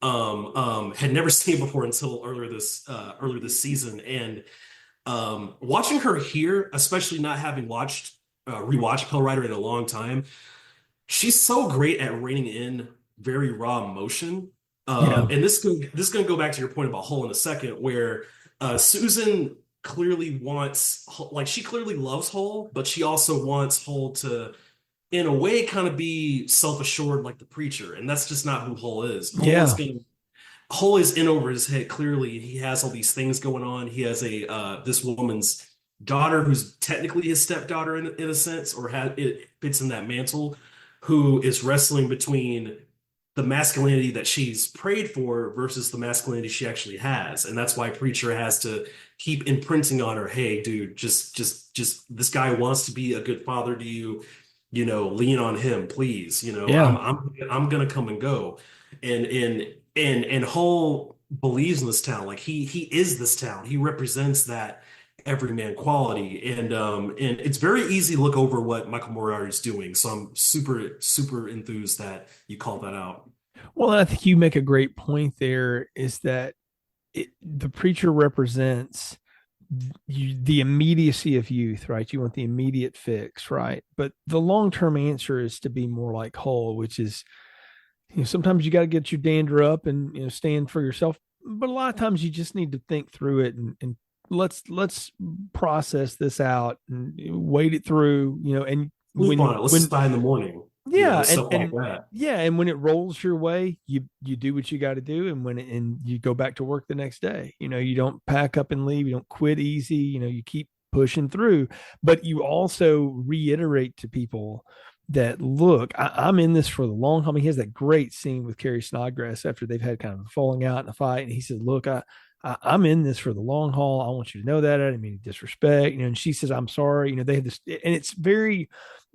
performance. Had never seen it before until earlier this season, and watching her here, especially not having watched rewatched Pale Rider in a long time, she's so great at reining in very raw emotion. Yeah. And this is gonna go back to your point about Hull in a second, where Susan clearly wants, like, she clearly loves Hull, but she also wants Hull to, in a way, kind of be self-assured like the preacher, and that's just not who Hull is. Yeah. Hull is in over his head clearly. He has all these things going on. He has a this woman's daughter who's technically his stepdaughter in a sense, or it fits in that mantle, who is wrestling between the masculinity that she's prayed for versus the masculinity she actually has. And that's why Preacher has to keep imprinting on her, hey, dude, just this guy wants to be a good father to you. lean on him, please. Yeah. I'm gonna come and go. And Hull believes in this town. Like he is this town. He represents that everyman quality. And it's very easy to look over what Michael Moriarty is doing. So I'm super, super enthused that you called that out. Well, I think you make a great point there is that the preacher represents the immediacy of youth, right? You want the immediate fix, right? But the long term answer is to be more like Hull, which is, sometimes you got to get your dander up and stand for yourself. But a lot of times you just need to think through it and let's process this out and wait it through, and Sleep on when it. Let's when decide in the morning. yeah, Stuff like that. and when it rolls your way, you do what you got to do, and you go back to work the next day. You don't pack up and leave. You don't quit easy. You keep pushing through, but you also reiterate to people that look, I'm in this for the long haul. I mean, he has that great scene with Carrie Snodgrass after they've had kind of a falling out in a fight, and he says, "Look, I'm in this for the long haul. I want you to know that. I didn't mean to disrespect." And she says, "I'm sorry." They have this, and it's very.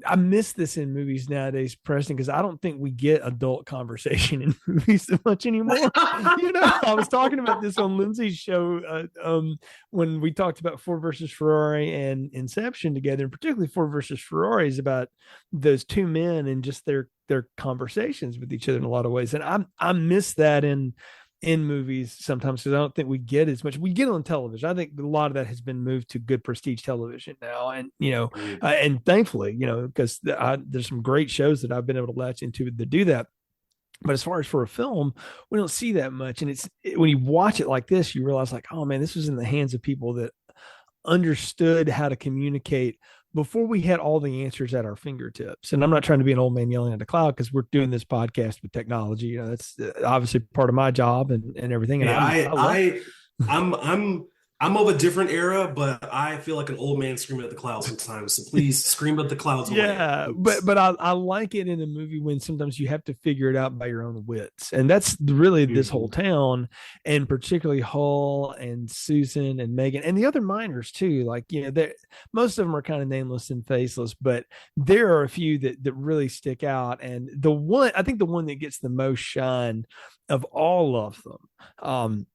I miss this in movies nowadays, Preston, because I don't think we get adult conversation in movies so much anymore. I was talking about this on Lindsay's show when we talked about Ford versus Ferrari and Inception together, and particularly Ford versus Ferrari is about those two men and just their conversations with each other in a lot of ways. And I miss that in movies sometimes because I don't think we get as much. We get on television. I think a lot of that has been moved to good prestige television now, and and thankfully, because there's some great shows that I've been able to latch into that do that. But as far as for a film, we don't see that much, and when you watch it like this, you realize like, oh man, this was in the hands of people that understood how to communicate before we had all the answers at our fingertips. And I'm not trying to be an old man yelling at the cloud because we're doing this podcast with technology. That's obviously part of my job and everything. And yeah, I'm of a different era, but I feel like an old man screaming at the clouds sometimes. So please scream at the clouds away. Yeah, but I like it in a movie when sometimes you have to figure it out by your own wits, and that's really this whole town, and particularly Hull and Susan and Megan and the other miners too. Like most of them are kind of nameless and faceless, but there are a few that really stick out. And I think the one that gets the most shine of all of them,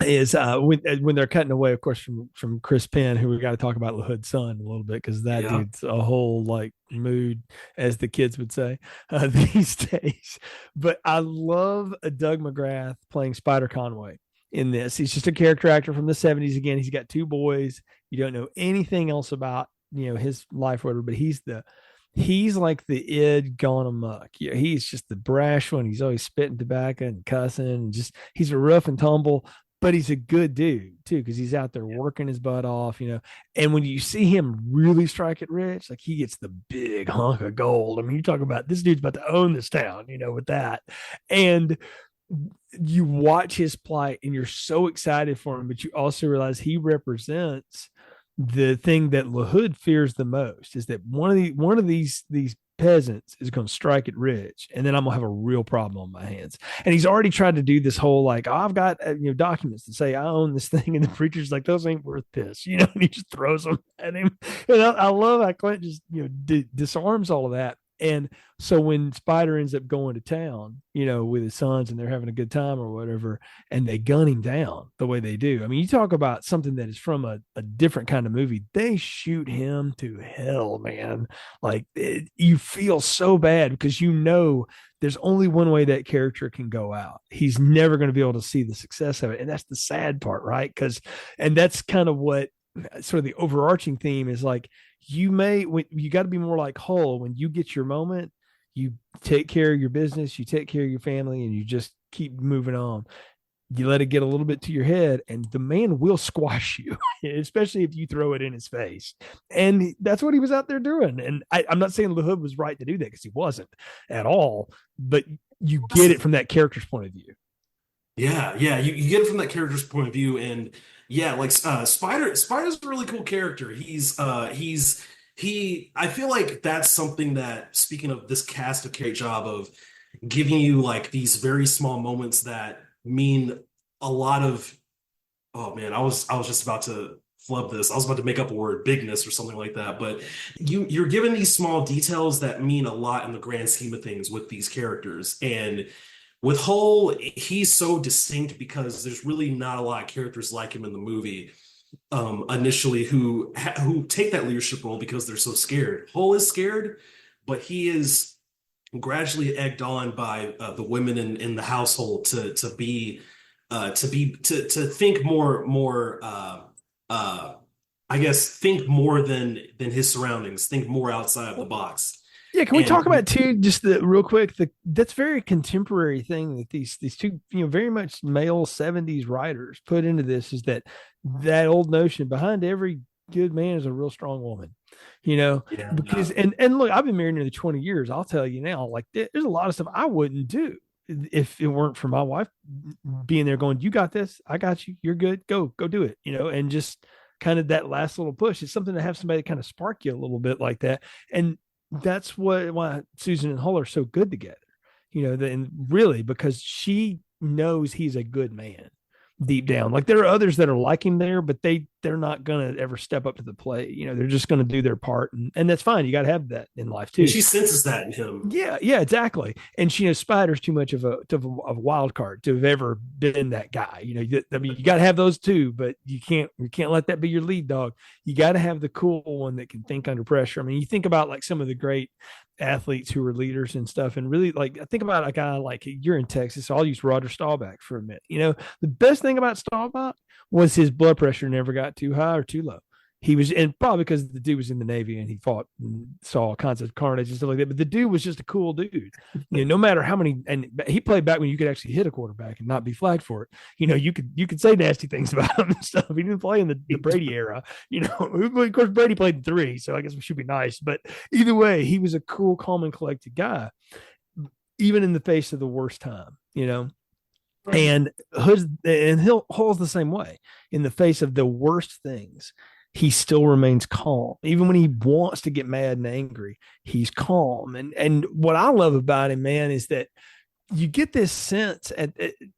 is when they're cutting away, of course, from Chris Penn, who we got to talk about LaHood's son a little bit because that dude's a whole like mood, as the kids would say these days. But I love Doug McGrath playing Spider Conway in this. He's just a character actor from the 70s. Again, he's got two boys. You don't know anything else about his life or whatever, but he's like the id gone amok. He's just the brash one. He's always spitting tobacco and cussing, and he's a rough and tumble. But he's a good dude too, because he's out there working his butt off, And when you see him really strike it rich, like he gets the big hunk of gold. I mean, you talk about this dude's about to own this town, with that. And you watch his plight and you're so excited for him, but you also realize he represents the thing that LaHood fears the most, is that one of these peasants is going to strike it rich, and then I'm gonna have a real problem on my hands. And he's already tried to do this whole like, oh, I've got documents to say I own this thing, and the preacher's like, those ain't worth piss, and he just throws them at him. And I love how Clint just disarms all of that. And so when Spider ends up going to town, with his sons, and they're having a good time or whatever, and they gun him down the way they do. I mean, you talk about something that is from a different kind of movie. They shoot him to hell, man. Like you feel so bad because there's only one way that character can go out. He's never going to be able to see the success of it. And that's the sad part, right? And that's kind of what sort of the overarching theme is like, you got to be more like Hull. When you get your moment, you take care of your business, you take care of your family, and you just keep moving on. You let it get a little bit to your head, and the man will squash you, especially if you throw it in his face. And that's what he was out there doing. And I'm not saying LaHood was right to do that, because he wasn't at all, but you get it from that character's point of view. Yeah, you get it from that character's point of view, and yeah, like Spider's a really cool character. I feel like that's something that, speaking of this cast of great job of giving you like these very small moments that mean a lot of, oh man, I was just about to flub this. I was about to make up a word, bigness or something like that. But you're given these small details that mean a lot in the grand scheme of things with these characters. And with Hull, he's so distinct because there's really not a lot of characters like him in the movie initially who take that leadership role because they're so scared. Hull is scared, but he is gradually egged on by the women in the household to think more I guess think more than his surroundings, think more outside of the box. Yeah, can we talk about too, just the real quick, that's very contemporary thing that these two, very much male 70s writers put into this, is that old notion behind every good man is a real strong woman, because and look, I've been married nearly 20 years. I'll tell you now, like there's a lot of stuff I wouldn't do if it weren't for my wife being there going, you got this, I got you, you're good, go do it, and just kind of that last little push. It's something to have somebody kind of spark you a little bit like that. And that's why Susan and Hull are so good together, and really because she knows he's a good man deep down. Like there are others that are like him there, but they're not going to ever step up to the plate. They're just going to do their part, and that's fine. You got to have that in life too. And she senses that in him. Yeah, exactly. And she knows Spider's too much of a wild card to have ever been that guy. I mean, you got to have those too, but you can't let that be your lead dog. You got to have the cool one that can think under pressure. I mean, you think about like some of the great athletes who are leaders and stuff, and really like I think about a guy like, you're in Texas, so I'll use Roger Staubach for a minute. The best thing about Staubach was his blood pressure never got too high or too low. He was, and probably because the dude was in the Navy and he fought and saw all kinds of carnage and stuff like that. But the dude was just a cool dude. No matter how many, and he played back when you could actually hit a quarterback and not be flagged for it. You could say nasty things about him and stuff. He didn't play in the Brady era. Of course Brady played in 3, so I guess we should be nice. But either way, he was a cool, calm, and collected guy, even in the face of the worst time. And Hull's the same way. In the face of the worst things, he still remains calm. Even when he wants to get mad and angry, he's calm. And what I love about him, man, is that you get this sense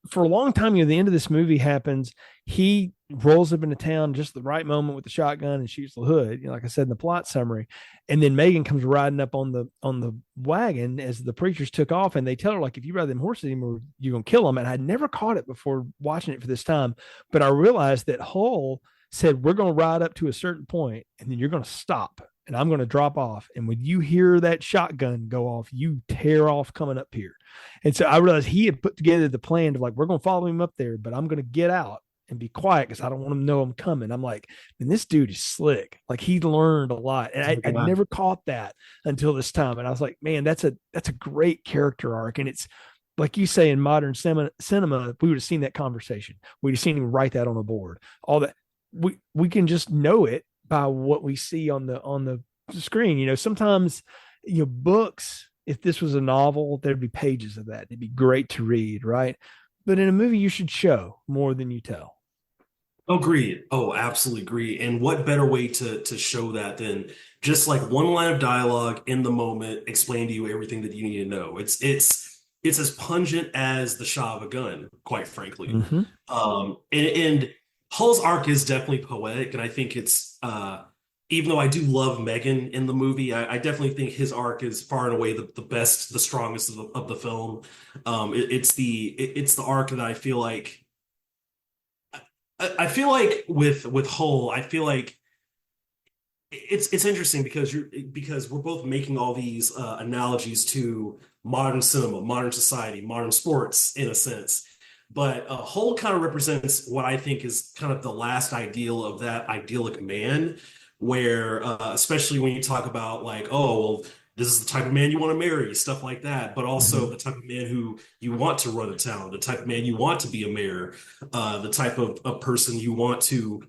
for a long time, the end of this movie happens. He rolls up into town just the right moment with the shotgun and shoots the hood, like I said in the plot summary. And then Megan comes riding up on the wagon as the preachers took off, and they tell her, like, if you ride them horses anymore, you're going to kill them. And I'd never caught it before watching it for this time, but I realized that Hull said, we're going to ride up to a certain point and then you're going to stop and I'm going to drop off. And when you hear that shotgun go off, you tear off coming up here. And so I realized he had put together the plan of like, we're going to follow him up there, but I'm going to get out and be quiet because I don't want him to know I'm coming. I'm like, and this dude is slick. Like he learned a lot. And I never caught that until this time. And I was like, man, that's a great character arc. And it's like you say, in modern cinema, we would have seen that conversation. We'd have seen him write that on a board, all that. We can just know it by what we see on the screen. Sometimes books, if this was a novel, there'd be pages of that. It'd be great to read, right? But in a movie, you should show more than you tell. Agreed. Oh, absolutely agree. And what better way to show that than just like one line of dialogue in the moment, explain to you everything that you need to know. It's as pungent as the shot of a gun, quite frankly. Mm-hmm. And Hull's arc is definitely poetic, and I think it's even though I do love Megan in the movie, I definitely think his arc is far and away the best, the strongest of the film. It's the arc that I feel like with Hull, I feel like it's interesting because we're both making all these analogies to modern cinema, modern society, modern sports in a sense. But Hull kind of represents what I think is kind of the last ideal of that idyllic man, where especially when you talk about like, oh, well, this is the type of man you want to marry, stuff like that, but also the type of man who you want to run a town, the type of man you want to be a mayor, the type of person you want to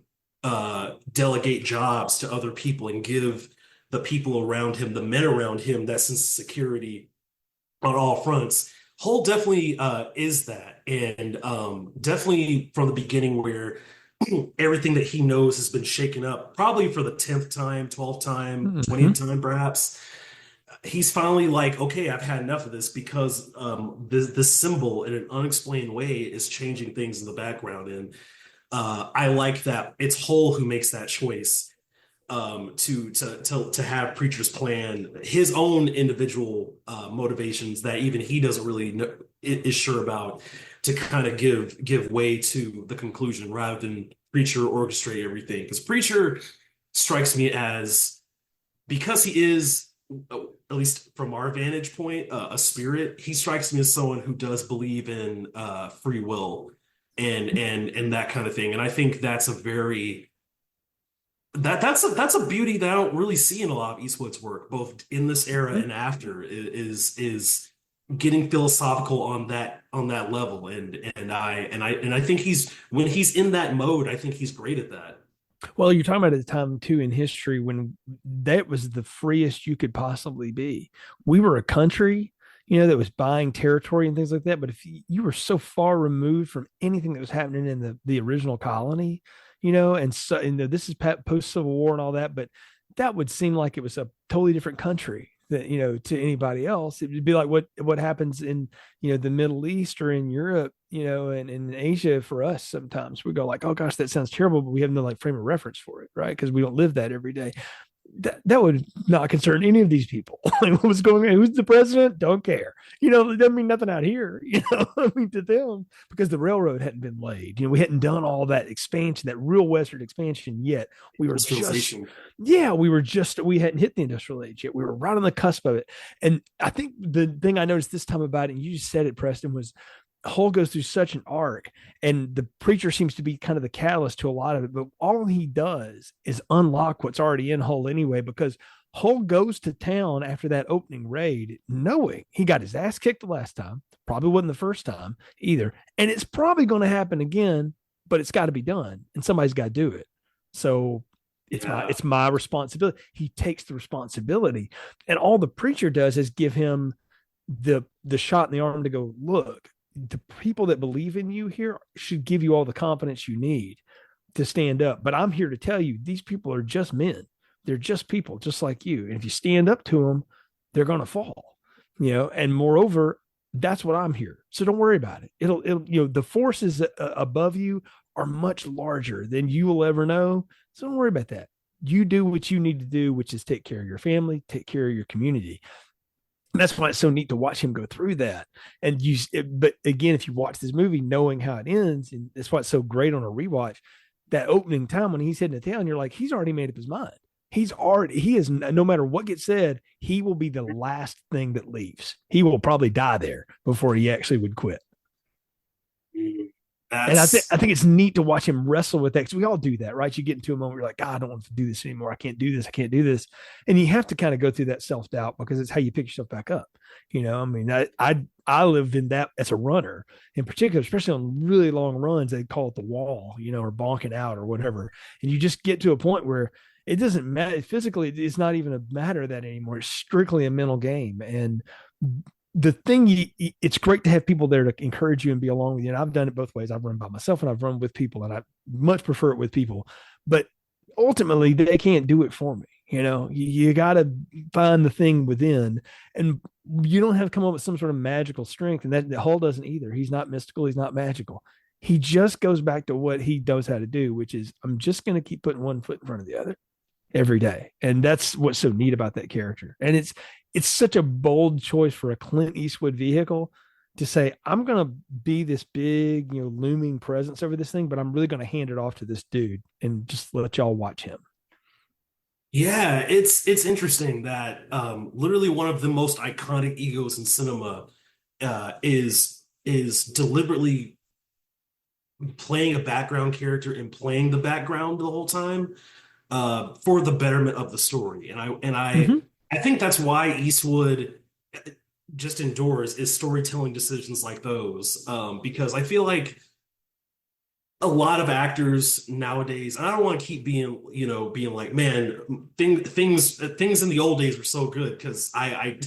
delegate jobs to other people and give the people around him, the men around him, that sense of security on all fronts. Hull definitely is that, and definitely from the beginning where everything that he knows has been shaken up, probably for the 10th time, 12th time, 20th time perhaps. He's finally like, okay, I've had enough of this because this symbol in an unexplained way is changing things in the background. And I like that it's Hull who makes that choice to have Preacher's plan his own individual motivations that even he doesn't really know, is sure about, to kind of give way to the conclusion rather than Preacher orchestrate everything. Because Preacher strikes me as, because he is, at least from our vantage point, a spirit. He strikes me as someone who does believe in free will and that kind of thing. And I think that's a very that's a beauty that I don't really see in a lot of Eastwood's work, both in this era and after, is getting philosophical on that level. And I think he's when he's in that mode, I think he's great at that. Well, you're talking about at the time too in history when that was the freest you could possibly be. We were a country, that was buying territory and things like that. But if you were so far removed from anything that was happening in the original colony, and so this is post Civil War and all that, but that would seem like it was a totally different country that to anybody else. It would be like what happens in the Middle East or in Europe, and in Asia for us. Sometimes we go like, oh gosh, that sounds terrible, but we have no like frame of reference for it, right? Because we don't live that every day. That would not concern any of these people. Like, what was going on? Who's the president? Don't care. It doesn't mean nothing out here. I mean, to them, because the railroad hadn't been laid. We hadn't done all that expansion, that real Western expansion yet. We were we hadn't hit the industrial age yet. We were right on the cusp of it. And I think the thing I noticed this time about it, and you just said it, Preston, was Hull goes through such an arc, and the Preacher seems to be kind of the catalyst to a lot of it. But all he does is unlock what's already in Hull anyway, because Hull goes to town after that opening raid, knowing he got his ass kicked the last time. Probably wasn't the first time either. And it's probably going to happen again, but it's got to be done, and somebody's got to do it. So it's my responsibility. He takes the responsibility, and all the Preacher does is give him the shot in the arm to go, look, the people that believe in you here should give you all the confidence you need to stand up. But I'm here to tell you, these people are just men. They're just people, just like you. And if you stand up to them, they're going to fall, and moreover, that's what I'm here. So don't worry about it. It'll the forces above you are much larger than you will ever know. So don't worry about that. You do what you need to do, which is take care of your family, take care of your community. That's why it's so neat to watch him go through that. And but again, if you watch this movie knowing how it ends, and that's why it's so great on a rewatch, that opening time when he's heading to town, you're like, he's already made up his mind. He is, no matter what gets said, he will be the last thing that leaves. He will probably die there before he actually would quit. And I think it's neat to watch him wrestle with that, because we all do that, right? You get into a moment where you're like, God, I don't want to do this anymore. I can't do this. I can't do this. And you have to kind of go through that self-doubt, because it's how you pick yourself back up. I mean, I lived in that as a runner in particular, especially on really long runs. They call it the wall, or bonking out or whatever. And you just get to a point where it doesn't matter physically. It's not even a matter of that anymore. It's strictly a mental game. And the thing, it's great to have people there to encourage you and be along with you. And I've done it both ways. I've run by myself and I've run with people, and I much prefer it with people. But ultimately, they can't do it for me. You got to find the thing within, and you don't have to come up with some sort of magical strength. And that Hull doesn't either. He's not mystical. He's not magical. He just goes back to what he knows how to do, which is, I'm just going to keep putting one foot in front of the other every day. And that's what's so neat about that character. And it's such a bold choice for a Clint Eastwood vehicle to say, I'm going to be this big, looming presence over this thing, but I'm really going to hand it off to this dude and just let y'all watch him. Yeah, it's interesting that literally one of the most iconic egos in cinema is deliberately playing a background character and playing the background the whole time for the betterment of the story. And I think that's why Eastwood just endures is storytelling decisions like those. Because I feel like a lot of actors nowadays, and I don't want to keep being like, man, things in the old days were so good, because I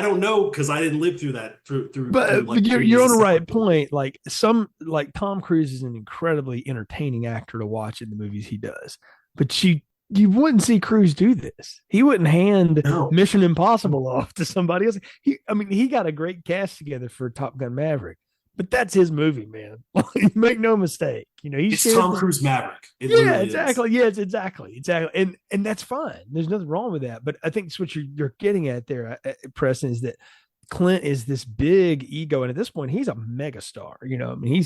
don't know, because I didn't live through that but like, you're on the right point. Like Tom Cruise is an incredibly entertaining actor to watch in the movies he does, but you wouldn't see Cruise do this. He wouldn't hand Mission Impossible off to somebody else. He got a great cast together for Top Gun Maverick, but that's his movie, man. Make no mistake. He It's shares Tom the. Cruise Maverick. It Yeah, literally is. exactly. Yes, exactly. And that's fine. There's nothing wrong with that. But I think it's what you're getting at there, Preston, is that Clint is this big ego, and at this point, he's a megastar. I mean,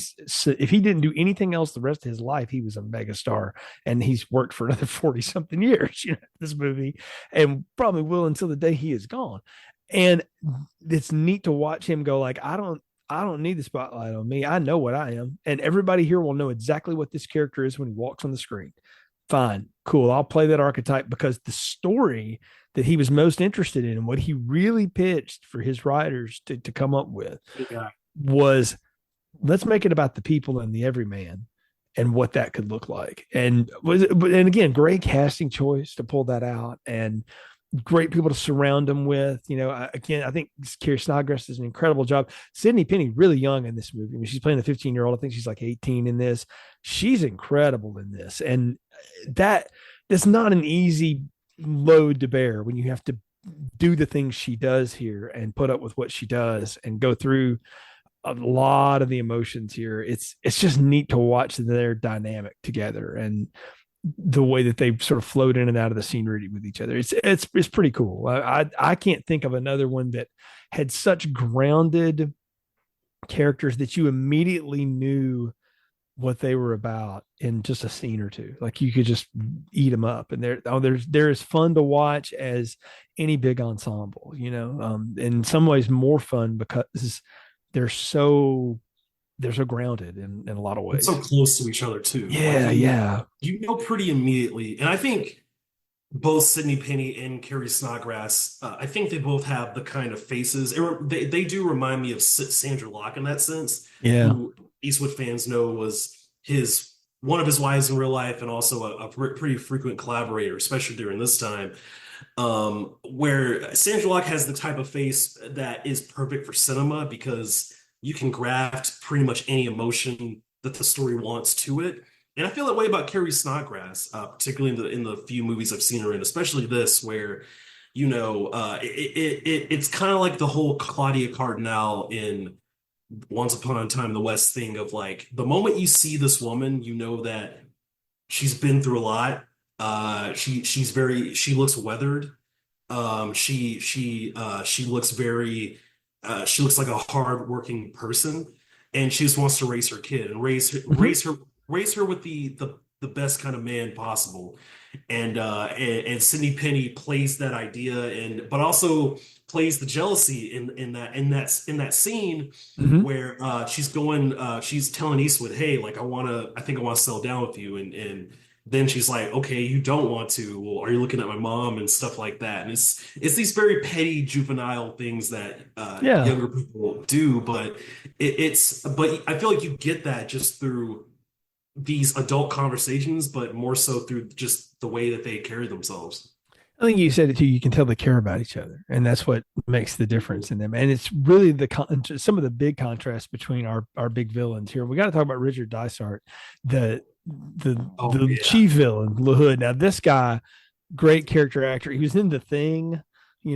if he didn't do anything else the rest of his life, he was a megastar, and he's worked for another 40 something years. This movie, and probably will until the day he is gone. And it's neat to watch him go like, I don't need the spotlight on me. I know what I am. And everybody here will know exactly what this character is when he walks on the screen. Fine, cool. I'll play that archetype because the story that he was most interested in and what he really pitched for his writers to come up with Yeah. was, let's make it about the people and the everyman and what that could look like. And again, great casting choice to pull that out, and great people to surround him with. Again, I think Carrie Snodgrass does an incredible job. Sydney Penny, really young in this movie. I mean, she's playing the 15-year-old. I think she's like 18 in this. She's incredible in this. And that's not an easy load to bear when you have to do the things she does here and put up with what she does and go through a lot of the emotions here. It's just neat to watch their dynamic together and the way that they sort of float in and out of the scenery with each other. It's pretty cool. I can't think of another one that had such grounded characters that you immediately knew what they were about in just a scene or two. Like you could just eat them up, and they're as fun to watch as any big ensemble. In some ways more fun because they're so grounded in a lot of ways. So close to each other too. Yeah, yeah. You know pretty immediately. And I think both Sydney Penny and Carrie Snodgrass, I think they both have the kind of faces. They do remind me of Sandra Locke in that sense, Yeah. who Eastwood fans know was one of his wives in real life and also a pretty frequent collaborator, especially during this time. Where Sandra Locke has the type of face that is perfect for cinema because you can graft pretty much any emotion that the story wants to it. And I feel that way about Carrie Snodgrass, particularly in the few movies I've seen her in, especially this, where it's kind of like the whole Claudia Cardinal in Once Upon a Time in the West thing of like the moment you see this woman, you know that she's been through a lot. She looks weathered. She looks very she looks like a hardworking person, and she just wants to raise her kid and raise her with the best kind of man possible. And Sydney Penny plays that idea, and but also plays the jealousy in that scene Mm-hmm. where she's telling Eastwood, hey, like I think I want to settle down with you, and then she's like, okay, you don't want to. Well, are you looking at my mom and stuff like that? And it's these very petty juvenile things that Yeah. younger people do, but but I feel like you get that just through these adult conversations, but more so through just the way that they carry themselves. I think you said it too. You can tell they care about each other, and that's what makes the difference in them. And it's really some of the big contrast between our big villains here. We got to talk about Richard Dysart, the Oh the yeah. chief villain, La Hood. Now this guy, great character actor. He was in The Thing. He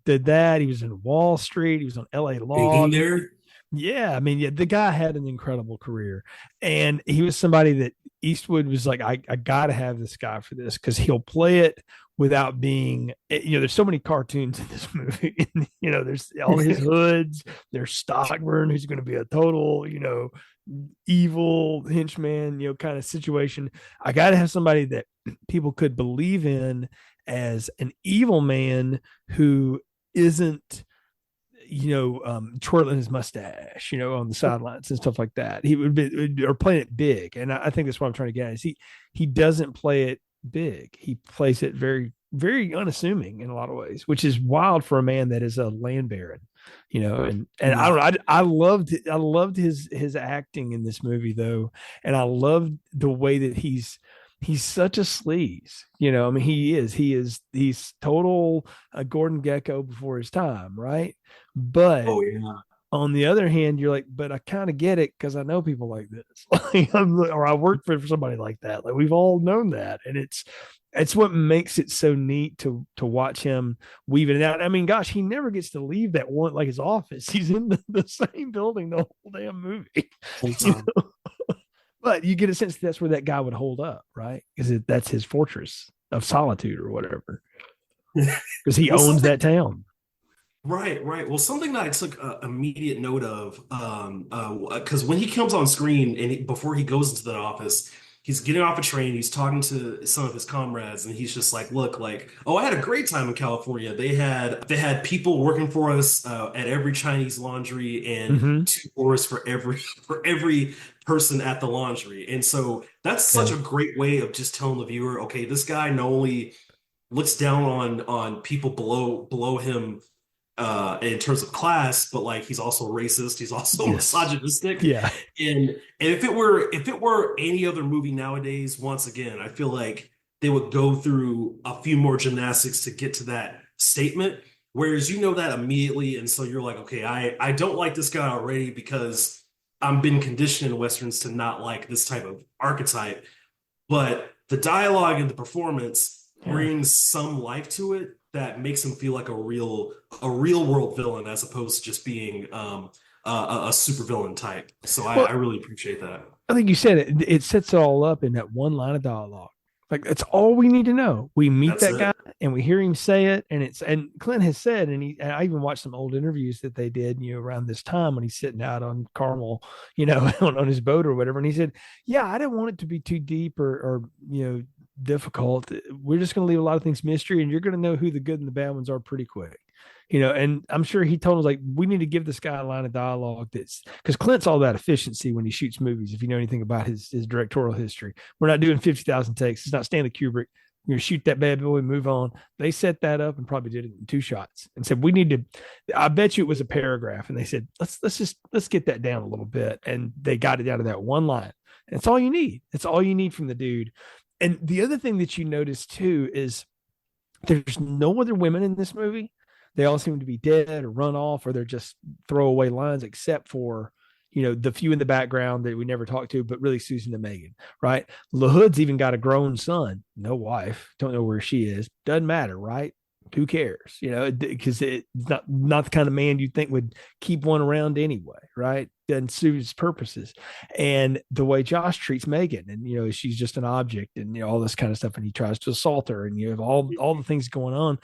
did that. He was in Wall Street. He was on L.A. Law. Hanging there. Yeah, I mean, yeah, the guy had an incredible career, and he was somebody that Eastwood was like, I got to have this guy for this because he'll play it without being, there's so many cartoons in this movie. There's all his hoods. There's Stockburn, who's going to be a total, evil henchman, kind of situation. I got to have somebody that people could believe in as an evil man who isn't twirling his mustache, on the sidelines and stuff like that. He would be or playing it big, and I think that's what I'm trying to get at. Is he doesn't play it big. He plays it very, very unassuming in a lot of ways, which is wild for a man that is a land baron. And I don't know. I loved his acting in this movie though, and I loved the way that he's such a sleaze. I mean, he's total Gordon Gekko before his time, right? But Oh yeah. On the other hand, you're like, but I kind of get it because I know people like this, or I work for somebody like that. Like we've all known that, and it's what makes it so neat to watch him weave it out. I mean, gosh, he never gets to leave that one like his office. He's in the same building the whole damn movie. Whole You time. know? But you get a sense that's where that guy would hold up, right? Because that's his fortress of solitude or whatever. Because he Well, owns something that town. Right, right. Well, something that I took immediate note of, because when he comes on screen and before he goes into the office, he's getting off a train, he's talking to some of his comrades, and he's just like, "Look, like, oh, I had a great time in California. They had people working for us at every Chinese laundry and Mm-hmm. 2 hours for every for every person at the laundry." And so that's such Yeah. a great way of just telling the viewer, okay, this guy not only looks down on people below him in terms of class, but like he's also racist, he's also Yes. misogynistic. Yeah. And if it were any other movie nowadays, once again, I feel like they would go through a few more gymnastics to get to that statement. Whereas you know that immediately, and so you're like, okay, I don't like this guy already because I've been conditioned in Westerns to not like this type of archetype. But the dialogue and the performance Yeah. brings some life to it that makes him feel like a real world villain as opposed to just being a super villain type. So I Well, really appreciate that. I think you said it. It sets it all up in that one line of dialogue. Like that's all we need to know. We meet That's that guy it. and we hear him say it, and Clint has said, and I even watched some old interviews that they did, around this time when he's sitting out on Carmel, on his boat or whatever, and he said, "Yeah, I didn't want it to be too deep or difficult. We're just going to leave a lot of things mystery, and you're going to know who the good and the bad ones are pretty quick." And I'm sure he told us like we need to give this guy a line of dialogue that's because Clint's all that efficiency when he shoots movies. If you know anything about his directorial history, we're not doing 50,000 takes. It's not Stanley Kubrick. You're gonna shoot that bad boy and move on. They set that up and probably did it in 2 shots and said we need to. I bet you it was a paragraph, and they said let's get that down a little bit, and they got it down to that one line. That's all you need. That's all you need from the dude. And the other thing that you notice too is there's no other women in this movie. They all seem to be dead or run off, or they're just throwaway lines, except for the few in the background that we never talked to, but really Susan and Megan, right? LaHood's even got a grown son, no wife, don't know where she is, doesn't matter, right? Who cares? Because it's not the kind of man you'd think would keep one around anyway, right? Doesn't suit his purposes. And the way Josh treats Megan, and she's just an object, and all this kind of stuff, and he tries to assault her, and you have all the things going on.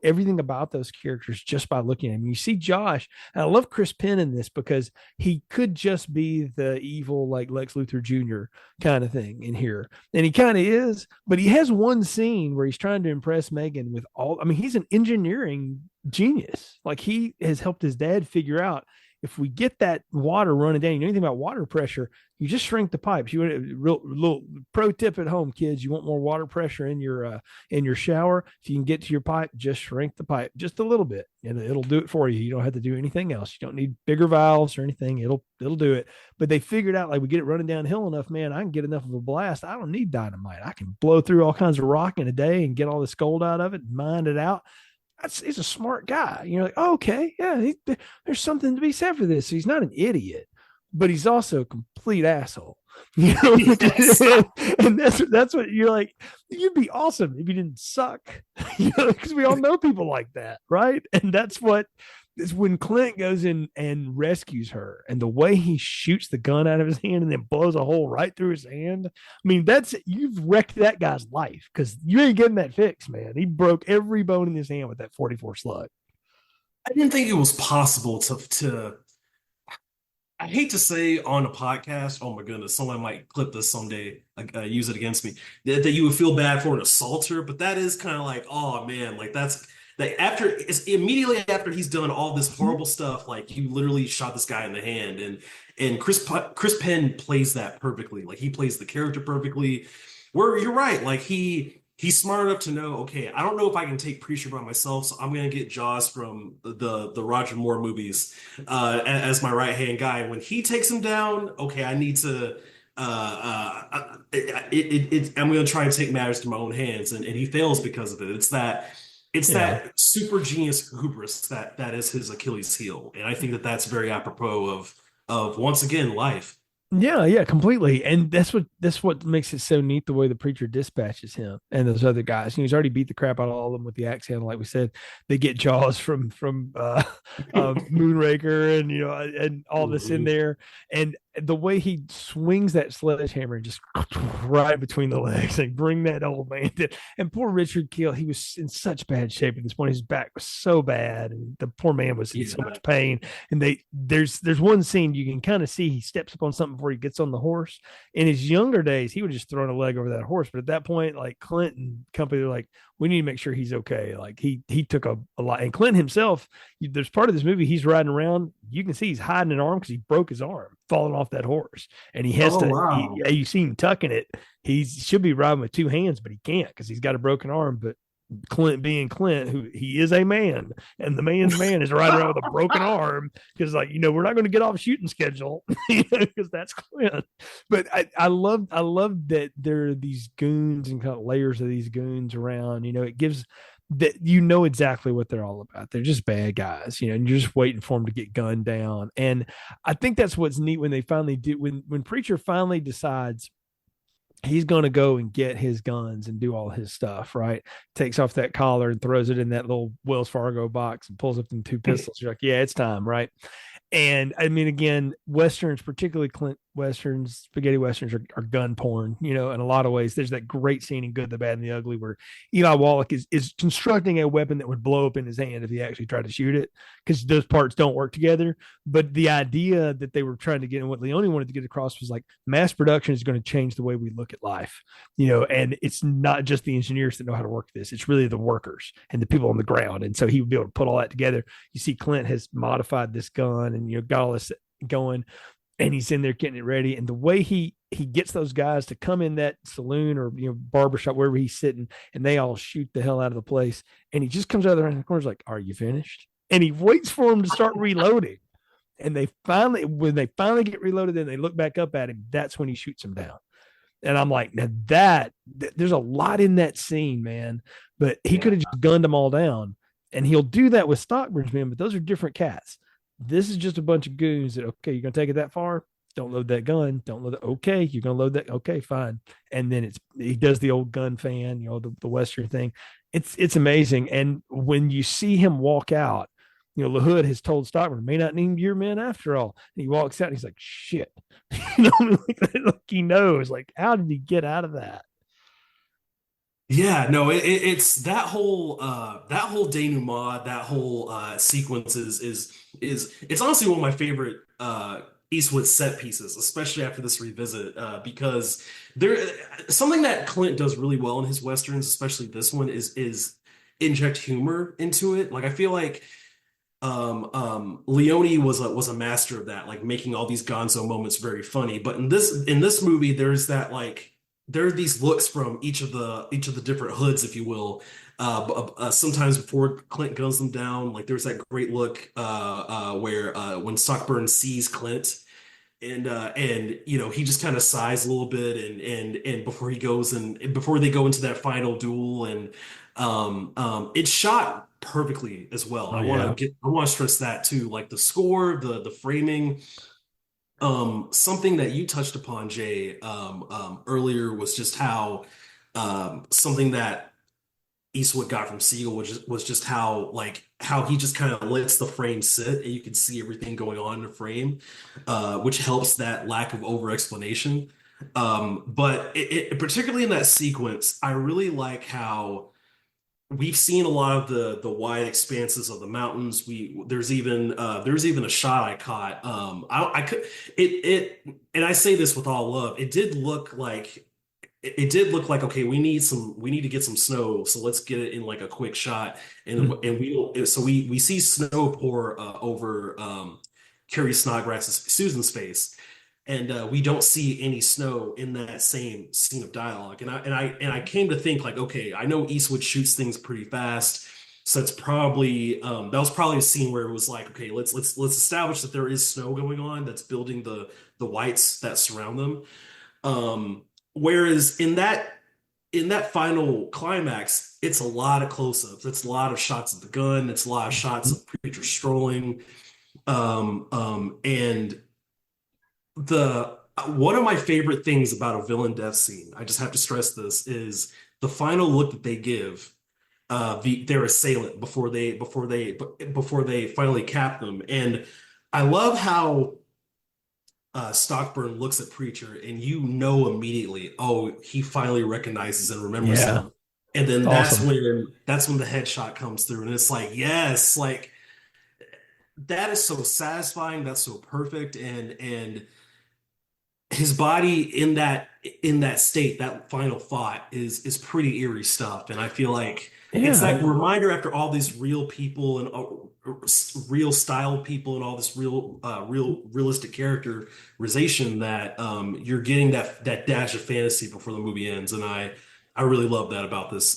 Everything about those characters just by looking at him. You see Josh, and I love Chris Penn in this because he could just be the evil like Lex Luthor Jr. kind of thing in here, and he kind of is. But he has one scene where he's trying to impress Megan with all. I mean, he's an engineering genius. Like he has helped his dad figure out if we get that water running down, anything about water pressure, you just shrink the pipes. You want a real little pro tip at home, kids. You want more water pressure in your shower. If you can get to your pipe, just shrink the pipe just a little bit, and it'll do it for you. You don't have to do anything else. You don't need bigger valves or anything. It'll do it. But they figured out like we get it running downhill enough, man. I can get enough of a blast. I don't need dynamite. I can blow through all kinds of rock in a day and get all this gold out of it, mine it out. He's a smart guy. You're like, oh, okay, yeah, there's something to be said for this. He's not an idiot, but he's also a complete asshole. Yes. And that's what you're like. You'd be awesome if you didn't suck, because we all know people like that, right? And that's what is when Clint goes in and rescues her, and the way he shoots the gun out of his hand and then blows a hole right through his hand. I mean, you've wrecked that guy's life because you ain't getting that fixed, man. He broke every bone in his hand with that 44 slug. I didn't think it was possible to I hate to say on a podcast, oh my goodness, someone might clip this someday, use it against me, that you would feel bad for an assaulter, but that is kind of like, oh man, like that's like it's immediately after he's done all this horrible stuff, like you literally shot this guy in the hand, and Chris Penn plays that perfectly, like he plays the character perfectly. Where you're right, like he's smart enough to know, okay, I don't know if I can take Preacher by myself, so I'm gonna get Jaws from the Roger Moore movies as my right hand guy. When he takes him down, okay, I need to I'm gonna try and take matters to my own hands, and he fails because of it. It's that it's Yeah. that super genius hubris that is his Achilles heel, and I think that that's very apropos of once again life. Yeah, yeah, completely. And that's what makes it so neat the way the preacher dispatches him and those other guys. He's already beat the crap out of all of them with the axe handle, like we said. They get jaws from Moonraker and and all this in Mhm. there. And the way he swings that sledgehammer and just right between the legs and bring that old man to, and poor Richard Keel, he was in such bad shape at this point. His back was so bad, and the poor man was in so Yeah. much pain. And there's one scene you can kind of see he steps up on something before he gets on the horse. In his younger days, he would just throw a leg over that horse, but at that point, like Clint and company, they're like, we need to make sure he's okay. Like he took a lot, and Clint himself, there's part of this movie he's riding around. You can see he's hiding an arm because he broke his arm falling off that horse, and he has Oh to. wow. You see him tucking it. He should be riding with two hands, but he can't because he's got a broken arm. But Clint being Clint, who he is a man, and the man's man is riding around with a broken arm because, like, we're not going to get off shooting schedule because that's Clint. But I love that there are these goons and kind of layers of these goons around. It gives that exactly what they're all about. They're just bad guys, and you're just waiting for them to get gunned down. And I think that's what's neat when they finally do when Preacher finally decides he's going to go and get his guns and do all his stuff, right? Takes off that collar and throws it in that little Wells Fargo box and pulls up them two pistols. You're like, yeah, it's time, right? And I mean, again, westerns, particularly Clint westerns, spaghetti westerns, are gun porn. In a lot of ways. There's that great scene in Good, the Bad, and the Ugly where Eli Wallach is constructing a weapon that would blow up in his hand if he actually tried to shoot it, because those parts don't work together. But the idea that they were trying to get, and what Leone wanted to get across, was like mass production is going to change the way we look at life. And it's not just the engineers that know how to work this; it's really the workers and the people on the ground. And so he would be able to put all that together. You see, Clint has modified this gun and got all this going, and he's in there getting it ready. And the way he gets those guys to come in that saloon or barbershop, wherever he's sitting, and they all shoot the hell out of the place. And he just comes out of the corner, like, "Are you finished?" And he waits for them to start reloading. And when they finally get reloaded, then they look back up at him. That's when he shoots them down. And I'm like, now there's a lot in that scene, man. But he Yeah. could have just gunned them all down. And he'll do that with Stockburn's men, but those are different cats. This is just a bunch of goons that, okay, you're going to take it that far? Don't load that gun. Don't load it. Okay, you're going to load that. Okay, fine. And then he does the old gun fan, the Western thing. It's amazing. And when you see him walk out, LaHood has told Stockburn, may not need your men after all. And he walks out and he's like, shit. Like he knows, like, how did he get out of that? Yeah, no, it's that whole denouement, that whole sequence is it's honestly one of my favorite Eastwood set pieces, especially after this revisit, because there something that Clint does really well in his westerns, especially this one, is inject humor into it. Like I feel like Leone was a master of that, like making all these gonzo moments very funny. But in this movie, there's that like there are these looks from each of the different hoods, if you will. Sometimes before Clint guns them down, like there's that great look where when Stockburn sees Clint and he just kind of sighs a little bit and before he goes and before they go into that final duel and it's shot perfectly as well. Oh yeah. I want to stress that too, like the score, the framing. Something that you touched upon, Jay, earlier was just how something that Eastwood got from Siegel, which was just how he just kind of lets the frame sit and you can see everything going on in the frame, which helps that lack of over explanation. But particularly in that sequence, I really like how we've seen a lot of the wide expanses of the mountains. There's even a shot I caught. I could it and I say this with all love. It did look like okay, we need to get some snow, so let's get it in like a quick shot. And Mhm. and we see snow pour over Carrie Snodgrass's Susan's face, and we don't see any snow in that same scene of dialogue. And I came to think like, okay, I know Eastwood shoots things pretty fast, so it's probably that was probably a scene where it was like, okay, let's establish that there is snow going on that's building the whites that surround them. Whereas in that in that final climax, it's a lot of close-ups. It's a lot of shots of the gun. It's a lot of shots of Preacher strolling. And the one of my favorite things about a villain death scene, I just have to stress this, is the final look that they give their assailant before they finally cap them. And I love how Stockburn looks at Preacher, and you know immediately, oh, he finally recognizes and remembers Yeah, him. And then awesome. that's when the headshot comes through, and it's like, yes, like that is so satisfying. That's so perfect, and his body in that state, that final thought is pretty eerie stuff. And I feel like it's Yeah, that reminder after all these real people and real style people and all this realistic characterization that you're getting that dash of fantasy before the movie ends. And I really love that about this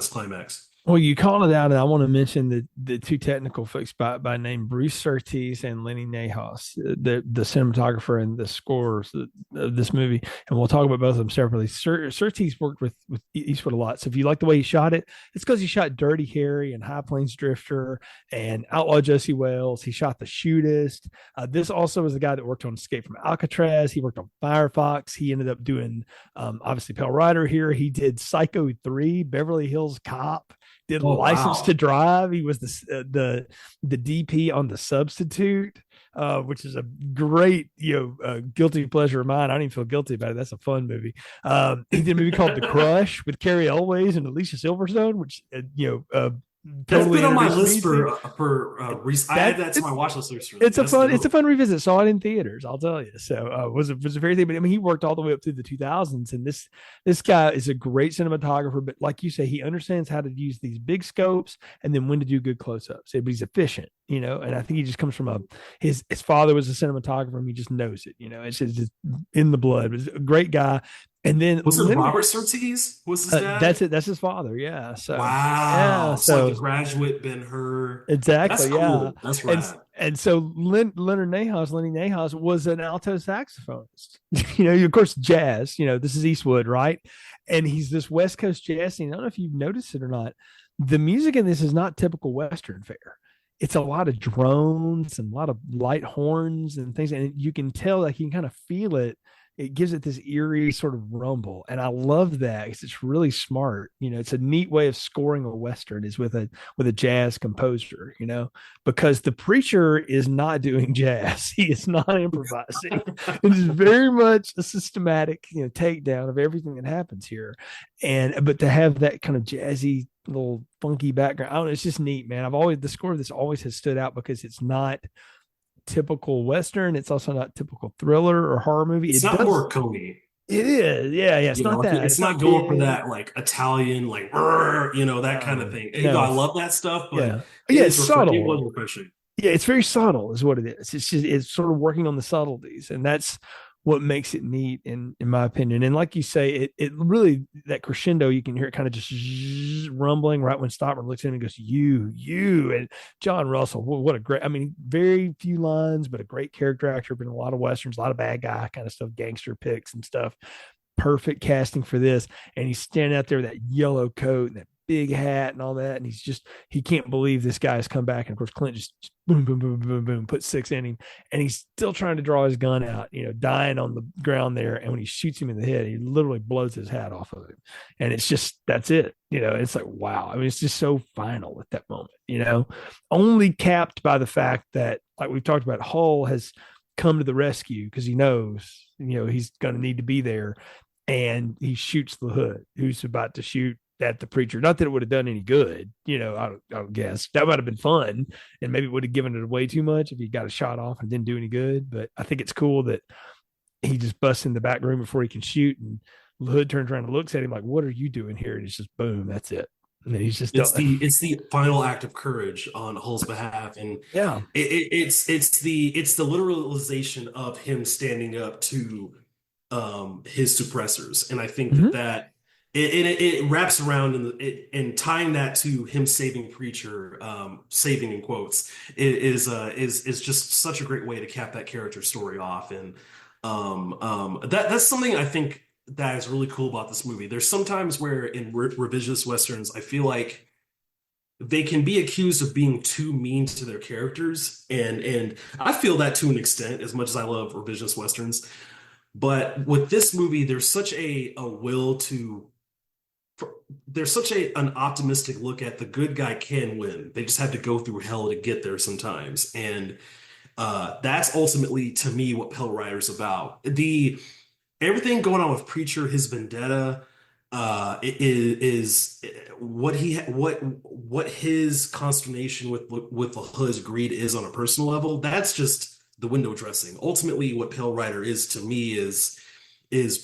climax. well, you called it out, and I want to mention the two technical folks by name, Bruce Surtees and Lenny Nahas, the cinematographer and the scores of this movie. And we'll talk about both of them separately. Surtees worked with Eastwood a lot. So if you like the way he shot it, it's because he shot Dirty Harry and High Plains Drifter and Outlaw Josey Wales. He shot The Shootist. This also was the guy that worked on Escape from Alcatraz. He worked on Firefox. He ended up doing, obviously, Pale Rider here. He did Psycho 3, Beverly Hills Cop, did Oh License to wow. Drive. He was the DP on The Substitute, which is a great guilty pleasure of mine. I don't even feel guilty about it. That's a fun movie. He did a movie called The Crush with Carrie Elways and Alicia Silverstone, which That's totally been on my introduced me list to. I add That that to my watch list recently. it's a That's fun it's a dope. fun revisit. Saw it in theaters, I'll tell you. So was a very thing. But I mean, he worked all the way up through the 2000s, and this guy is a great cinematographer. But like you say, he understands how to use these big scopes and then when to do good close-ups. But he's efficient, and I think he just comes from his father was a cinematographer, and he just knows it. It's just in the blood. He's a great guy. And then Was it Lenny, Robert Surtees? Was his that's dad? it. That's his father. Yeah. So yeah. Wow. It's like The So Graduate, Ben-Hur. That's exactly, yeah. cool. That's And rad. and so Lenny Nahas was an alto saxophonist. Of course, jazz. This is Eastwood, right? And he's this West Coast jazz scene. I don't know if you've noticed it or not. The music in this is not typical Western fare. It's a lot of drones and a lot of light horns and things, and you can tell, like you can kind of feel it. It gives it this eerie sort of rumble, and I love that because it's really smart. It's a neat way of scoring a Western is with a jazz composer. Because the preacher is not doing jazz. He is not improvising. It is very much a systematic, takedown of everything that happens here. But to have that kind of jazzy little funky background, I don't know, it's just neat, man. The score of this always has stood out because it's not typical Western. It's also not typical thriller or horror movie. It's It not does. Morricone. It is. Yeah. Yeah. It's not Like that. it's It's not not going for big. that like Italian, like that kind of No, thing. no. I love that stuff, but Yeah. it Yeah. It's is refreshing. It was subtle. refreshing. Yeah, it's very subtle, is what it is. It's sort of working on the subtleties, and that's what makes it neat, in my opinion. And like you say, it really, that crescendo, you can hear it kind of just rumbling right when Stockman looks at him and goes, "You," and John Russell. What a great! I mean, very few lines, but a great character actor. Been in a lot of westerns, a lot of bad guy kind of stuff, gangster picks and stuff. Perfect casting for this. And he's standing out there with that yellow coat and that big hat and all that. And he can't believe this guy has come back. And of course, Clint just boom, boom, boom, boom, boom, put six in him. And he's still trying to draw his gun out, dying on the ground there. And when he shoots him in the head, he literally blows his hat off of him. And it's just, that's it. It's like, wow. I mean, it's just so final at that moment, only capped by the fact that, like we've talked about, Hull has come to the rescue because he knows, he's going to need to be there. And he shoots the hood who's about to shoot at the preacher. Not that it would have done any good, I don't guess. That might have been fun, and maybe it would have given it away too much if he got a shot off and didn't do any good. But I think it's cool that he just busts in the back room before he can shoot, and the hood turns around and looks at him like, "What are you doing here?" And it's just boom, that's it. And then he's just done. It's the final act of courage on Hull's behalf, and Yeah. it's the literalization of him standing up to his suppressors. And I think Mm-hmm. that it wraps around and tying that to him saving Preacher, saving in quotes, is just such a great way to cap that character story off. And that's something I think that is really cool about this movie. There's sometimes where in revisionist westerns, I feel like they can be accused of being too mean to their characters, and I feel that to an extent, as much as I love revisionist westerns. But with this movie, there's such a will to there's such an optimistic look at the good guy can win. They just have to go through hell to get there sometimes, and that's ultimately to me what Pale Rider's about. The everything going on with Preacher, his vendetta, is what his consternation with the Hood's greed is on a personal level. That's just the window dressing. Ultimately, what Pale Rider is to me is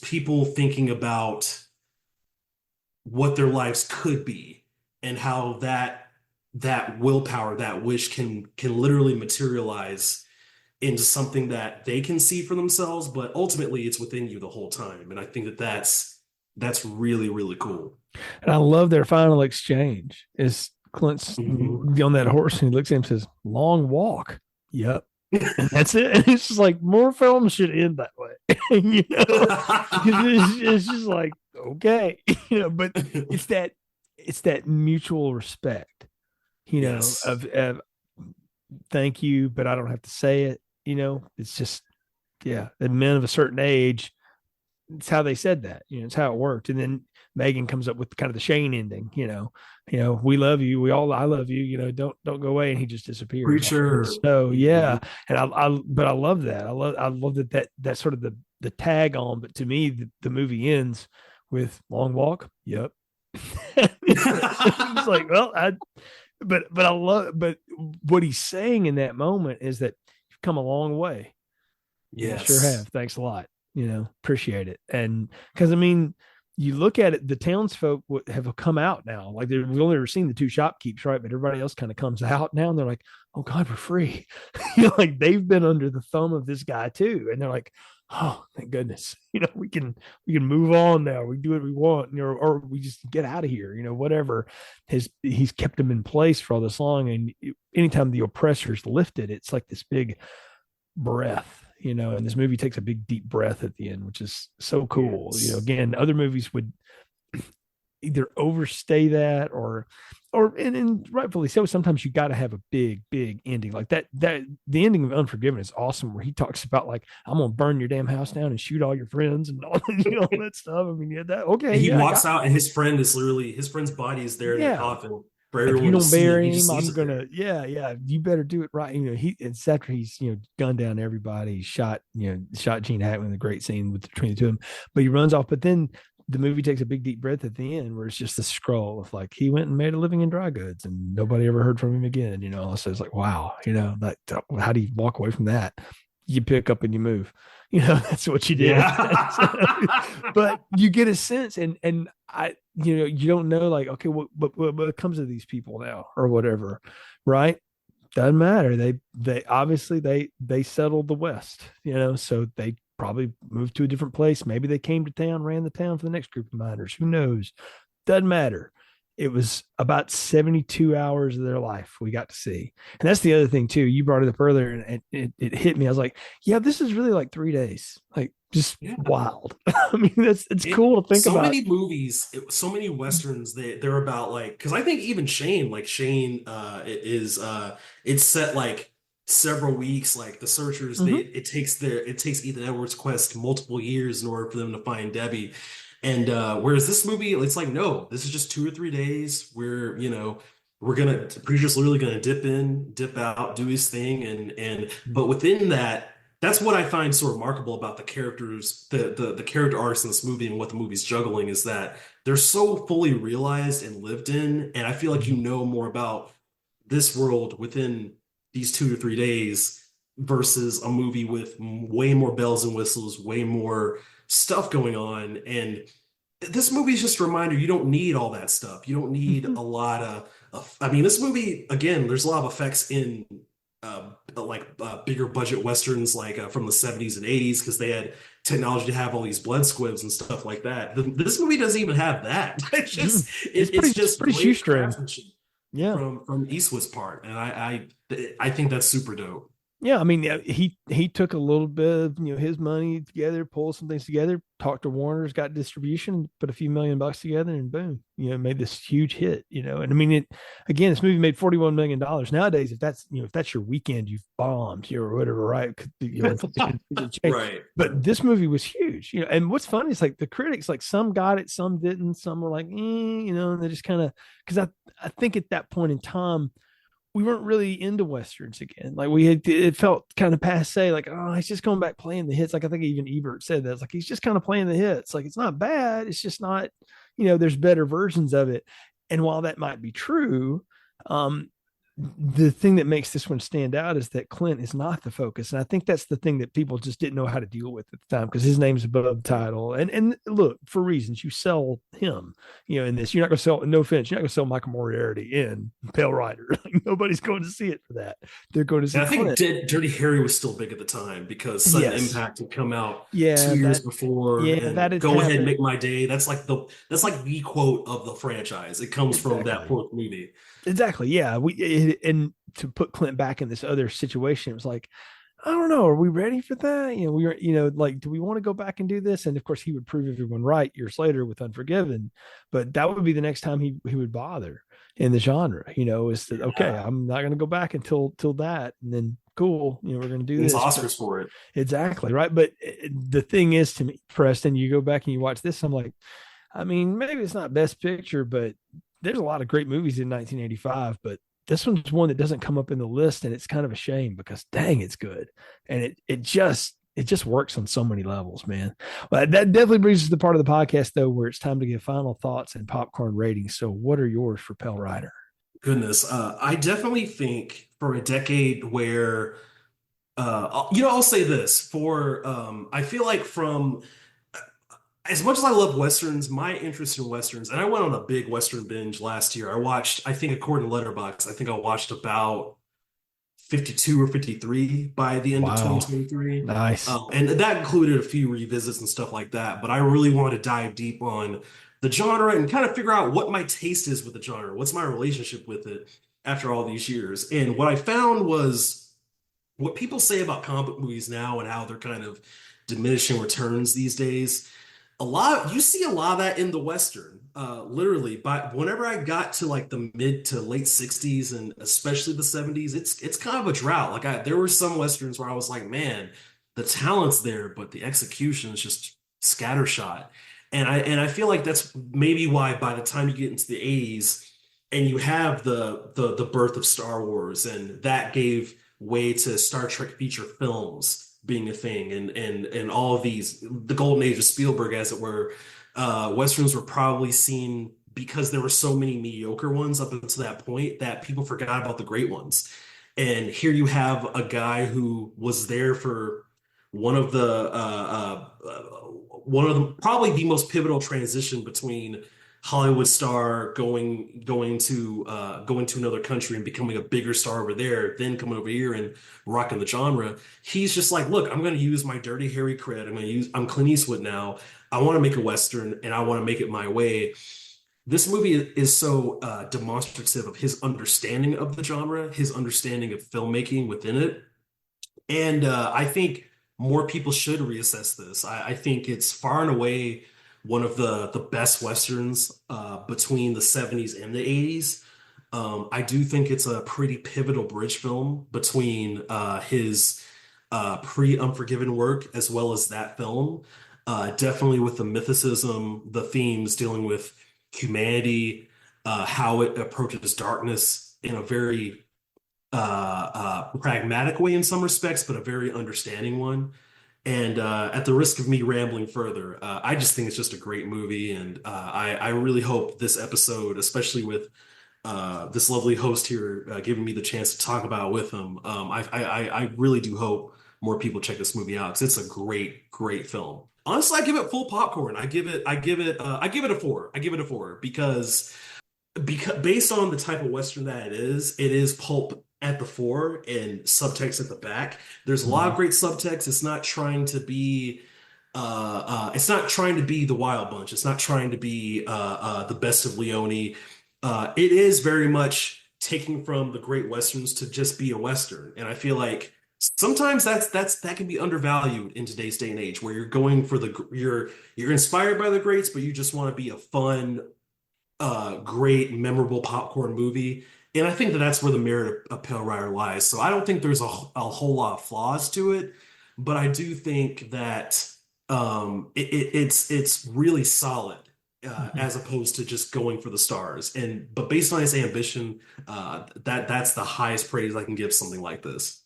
people thinking about what their lives could be and how that willpower, that wish can literally materialize into something that they can see for themselves, but ultimately it's within you the whole time. And I think that's really, really cool. And I love their final exchange is Clint's Mhm. on that horse and he looks at him and says, "Long walk." Yep. And that's it. And it's just like more films should end that way. It's just like, okay, but it's that mutual respect, Yes. of thank you, but I don't have to say it. It's just, yeah, the men of a certain age, it's how they said that, it's how it worked. And then Megan comes up with kind of the Shane ending, we love you. I love you, don't go away. And he just disappears off into the Preacher. snow. Yeah. Mhm. And but I love that. I love that's sort of the tag on, but to me, the movie ends with long walk. Yep. It's like, well, but I love, but what he's saying in that moment is that you've come a long way. Yeah, sure Yes. have. Thanks a lot. Appreciate it. And because I mean, you look at it, the townsfolk have come out now. Like we've only ever seen the two shopkeepers, right? But everybody else kind of comes out now, and they're like, "Oh God, we're free." Like they've been under the thumb of this guy too, and they're like, "Oh, thank goodness." We can move on now. We can do what we want, or we just get out of here. Whatever. He's kept them in place for all this long, and anytime the oppressor's lifted, it's like this big breath, and this movie takes a big deep breath at the end, which is so cool. Yes. Again, other movies would either overstay that and rightfully so. Sometimes you got to have a big ending like that the ending of Unforgiven is awesome, where he talks about like, I'm gonna burn your damn house down and shoot all your friends and all, all that stuff. I mean, yeah, that okay, And he yeah, I walks got, out, and his friend's body is there in that yeah, coffin for if you everyone to don't see, and he bury just him, leaves I'm it gonna, there. yeah, you better do it right. It's after he's, gunned down everybody, shot Gene Hackman, the great scene between the two of them, but he runs off. But then the movie takes a big deep breath at the end, where it's just a scroll of like, he went and made a living in dry goods, and nobody ever heard from him again. So it's like, wow, like, how do you walk away from that? You pick up and you move. That's what you did. But Yeah. you get a sense, and I, you don't know, like, okay, what comes of these people now or whatever, right? Doesn't matter. They obviously they settled the West, so they probably moved to a different place. Maybe they came to town, ran the town for the next group of miners. Who knows? Doesn't matter. It was about 72 hours of their life we got to see. And that's the other thing too. You brought it up earlier and it hit me. I was like, yeah, this is really like 3 days. Like just Yeah. wild. I mean, it's It cool to think so about. many movies, so many westerns. They're about like because I think even Shane is it's set like several weeks. Like the searchers, Mm-hmm. it takes Ethan Edwards' quest multiple years in order for them to find Debbie. And whereas this movie, it's like no, this is just 2 or 3 days. We're gonna Preacher's literally gonna dip in, dip out, do his thing, and but within that that's what I find so remarkable about the characters, the character arcs in this movie and what the movie's juggling is that they're so fully realized and lived in, and I feel like you Mm-hmm. know more about this world within these 2 to 3 days versus a movie with way more bells and whistles, way more stuff going on. And this movie is just a reminder you don't need all that stuff. You don't need Mm-hmm. a lot I mean, this movie, again, there's a lot of effects in bigger budget westerns like from the 70s and 80s because they had technology to have all these blood squibs and stuff like that. This movie doesn't even have that. It's It's just pretty great shoestring. craftsmanship Yeah. from Eastwood's part, and I think that's super dope. Yeah, I mean, yeah, he took a little bit of his money together, pulled some things together, talked to Warner's, got distribution, put a few $1 million together, and boom, made this huge hit. And I mean, this movie made $41 million. Nowadays, if that's your weekend, you've bombed, or whatever, right? Right. But this movie was huge, And what's funny is like the critics, like some got it, some didn't, some were like, and they just kind of because I think at that point in time we weren't really into westerns again. Like it felt kind of passe. Like, oh, he's just going back playing the hits. Like I think even Ebert said that. It's like he's just kind of playing the hits. Like it's not bad. It's just not. There's better versions of it. And while that might be true, the thing that makes this one stand out is that Clint is not the focus. And I think that's the thing that people just didn't know how to deal with at the time because his name's above the title. And look, for reasons, you sell him, in this. You're not going to sell, no offense, you're not going to sell Michael Moriarty in Pale Rider. Like, nobody's going to see it for that. They're going to see And I think Clint. Dirty Harry was still big at the time because Sudden Impact had come out Yeah, 2 years before, that and had Go Ahead, happened. Make My Day. That's like the quote of the franchise. It comes from that Exactly. fourth movie. Exactly. Yeah. And to put Clint back in this other situation, it was like, I don't know, are we ready for that? We were, like, do we want to go back and do this? And of course, he would prove everyone right years later with Unforgiven, but that would be the next time he would bother in the genre. Is that okay? Yeah. I'm not going to go back until that, and then cool, we're going to do It's this. But Oscars for it. exactly right. But the thing is, to me, Preston, you go back and you watch this, I'm like, I mean, maybe it's not Best Picture, but there's a lot of great movies in 1985, but this one's one that doesn't come up in the list, and it's kind of a shame because dang, it's good, and it just works on so many levels, man. But that definitely brings us to the part of the podcast though where it's time to give final thoughts and popcorn ratings. So, what are yours for Pale Rider? Goodness, I definitely think for a decade where, I'll say this for, I feel like from as much as I love Westerns, my interest in Westerns, and I went on a big Western binge last year. I watched, I think according to Letterboxd, I think I watched about 52 or 53 by the end of Wow, 2023. nice. And that included a few revisits and stuff like that. But I really wanted to dive deep on the genre and kind of figure out what my taste is with the genre. What's my relationship with it after all these years? And what I found was what people say about comic book movies now and how they're kind of diminishing returns these days. You see a lot of that in the Western. Literally, but whenever I got to like the mid to late 60s and especially the 70s, it's kind of a drought. There were some Westerns where I was like, man, the talent's there, but the execution is just scattershot. And I feel like that's maybe why by the time you get into the 80s and you have the birth of Star Wars, and that gave way to Star Trek feature films being a thing, and all of these, the golden age of Spielberg, as it were. Westerns were probably seen because there were so many mediocre ones up until that point that people forgot about the great ones. And here you have a guy who was there for one of the probably the most pivotal transition between Hollywood star going to another country and becoming a bigger star over there, then coming over here and rocking the genre. He's just like, look, I'm going to use my Dirty Harry cred. I'm Clint Eastwood now. I want to make a Western and I want to make it my way. This movie is so demonstrative of his understanding of the genre, his understanding of filmmaking within it. And I think more people should reassess this. I think it's far and away one of the best Westerns between the 70s and the 80s. I do think it's a pretty pivotal bridge film between his pre-Unforgiven work as well as that film. Definitely with the mythicism, the themes dealing with humanity, how it approaches darkness in a very pragmatic way in some respects, but a very understanding one. And at the risk of me rambling further, I just think it's just a great movie, and I really hope this episode, especially with this lovely host here giving me the chance to talk about it with him, I really do hope more people check this movie out because it's a great, great film. Honestly, I give it full popcorn. I give it a four. I give it a four because based on the type of Western that it is pulp at the fore and subtext at the back. There's a lot of Mhm. great subtext. It's not trying to be the Wild Bunch. It's not trying to be the Best of Leone. It is very much taking from the great Westerns to just be a Western. And I feel like sometimes that can be undervalued in today's day and age, where you're going for you're inspired by the greats, but you just want to be a fun, great, memorable popcorn movie. And I think that that's where the merit of Pale Rider lies. So I don't think there's a whole lot of flaws to it, but I do think that it's really solid. Mhm. As opposed to just going for the stars, but based on its ambition, that's the highest praise I can give something like this.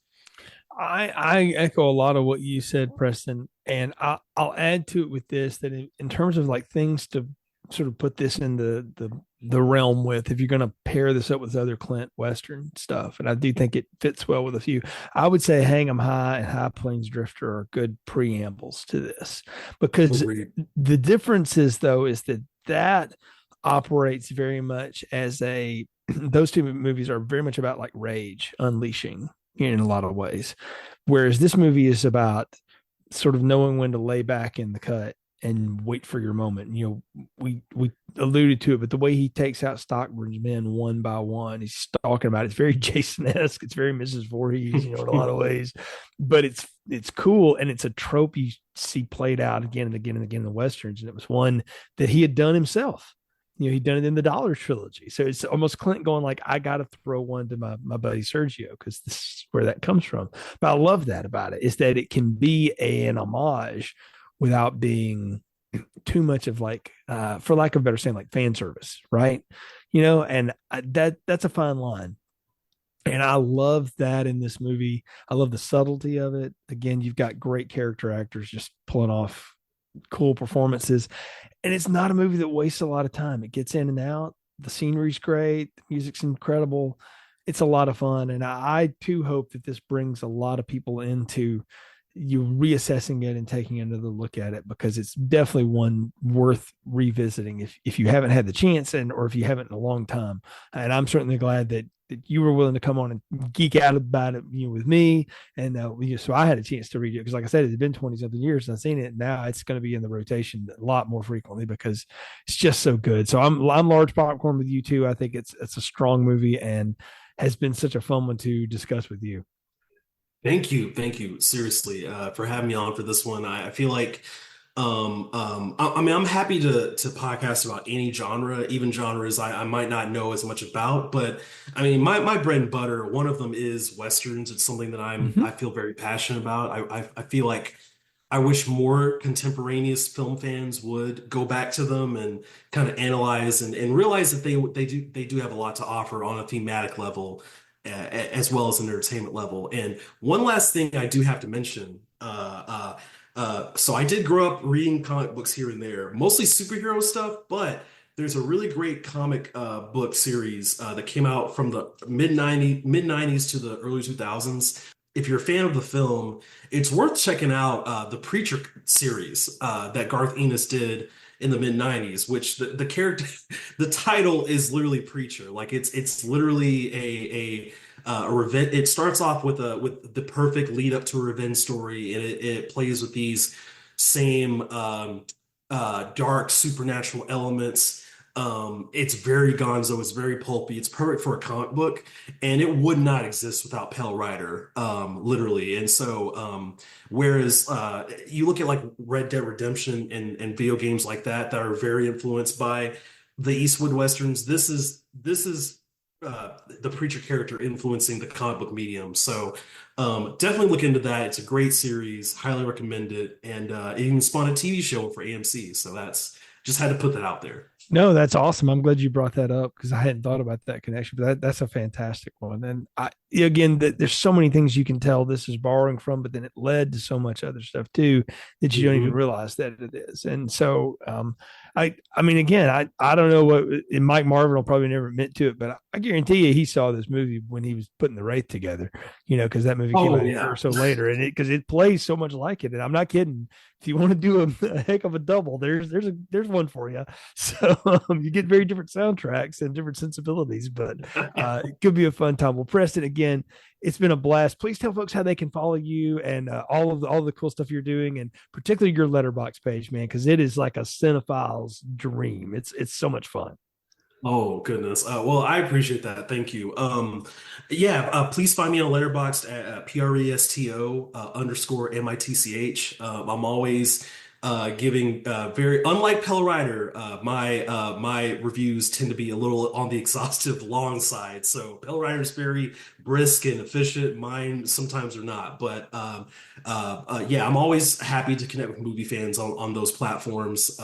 I echo a lot of what you said, Preston, and I'll add to it with this that in terms of like things to sort of put this in the realm with, if you're going to pair this up with other Clint Western stuff, and I do think it fits well with a few, I would say Hang 'em High and High Plains Drifter are good preambles to this, because Agreed. the difference is though is that operates very much as a those two movies are very much about like rage unleashing in a lot of ways. Whereas this movie is about sort of knowing when to lay back in the cut and wait for your moment. You know, we alluded to it, but the way he takes out Stockbridge men one by one, he's talking about it's very Jason-esque. It's very Mrs. Voorhees, you know, in a lot of ways. But it's cool, and it's a trope you see played out again and again and again in the westerns. And it was one that he had done himself. You know, he'd done it in the Dollar trilogy. So it's almost Clint going like, I got to throw one to my buddy Sergio, because this is where that comes from. But I love that about it, is that it can be an homage without being too much of like, for lack of a better saying, like fan service, right? You know, and that's a fine line. And I love that in this movie. I love the subtlety of it. Again, you've got great character actors just pulling off cool performances. And it's not a movie that wastes a lot of time. It gets in and out. The scenery's great. The music's incredible. It's a lot of fun. And I too hope that this brings a lot of people into you reassessing it and taking another look at it, because it's definitely one worth revisiting if you haven't had the chance, and or if you haven't in a long time. And I'm certainly glad that you were willing to come on and geek out about it, you know, with me. And so I had a chance to read it, because like I said, it's been 20 something years since I've seen it. Now it's going to be in the rotation a lot more frequently, because it's just so good. So I'm large popcorn with you too. I think it's a strong movie, and has been such a fun one to discuss with you. Thank you, seriously, for having me on for this one. I feel like, I mean, I'm happy to podcast about any genre, even genres I might not know as much about. But I mean, my bread and butter, one of them is westerns. It's something that Mm-hmm. I feel very passionate about. I feel like I wish more contemporaneous film fans would go back to them and kind of analyze and realize that they do have a lot to offer on a thematic level, as well as an entertainment level. And one last thing I do have to mention. So I did grow up reading comic books here and there, mostly superhero stuff, but there's a really great comic book series that came out from the mid 90s to the early 2000s. If you're a fan of the film, it's worth checking out the Preacher series that Garth Ennis did in the mid 90s, which the character, the title is literally Preacher. Like it's literally a revenge. It starts off with the perfect lead up to a revenge story, and it plays with these same dark supernatural elements. It's very gonzo. It's very pulpy. It's perfect for a comic book, and it would not exist without Pale Rider, literally. And so, whereas you look at like Red Dead Redemption and video games like that are very influenced by the Eastwood Westerns, this is the preacher character influencing the comic book medium. So, definitely look into that. It's a great series. Highly recommend it. And it even spawned a TV show for AMC. So that's just had to put that out there. No, that's awesome. I'm glad you brought that up, because I hadn't thought about that connection. But that's a fantastic one. And again, there's so many things you can tell this is borrowing from, but then it led to so much other stuff too that you don't even Mhm. realize that it is. And so, I mean, again, I don't know what, and Mike Marvin will probably never admit to it, but I guarantee you he saw this movie when he was putting the Wraith together, you know, because that movie came Oh out a year or yeah. so later, and because it plays so much like it. And I'm not kidding. If you want to do a heck of a double, there's one for you. So you get very different soundtracks and different sensibilities, but it could be a fun time. Well, Preston, again, it's been a blast. Please tell folks how they can follow you and all the cool stuff you're doing, and particularly your letterbox page, man, because it is like a cinephile's dream. It's so much fun. Oh goodness. Well, I appreciate that. Thank you. Yeah. Please find me on Letterboxd at Presto underscore mitch. I'm always giving very unlike Pell Rider. My reviews tend to be a little on the exhaustive long side. So Pell Rider is very brisk and efficient. Mine sometimes are not, but yeah, I'm always happy to connect with movie fans on those platforms,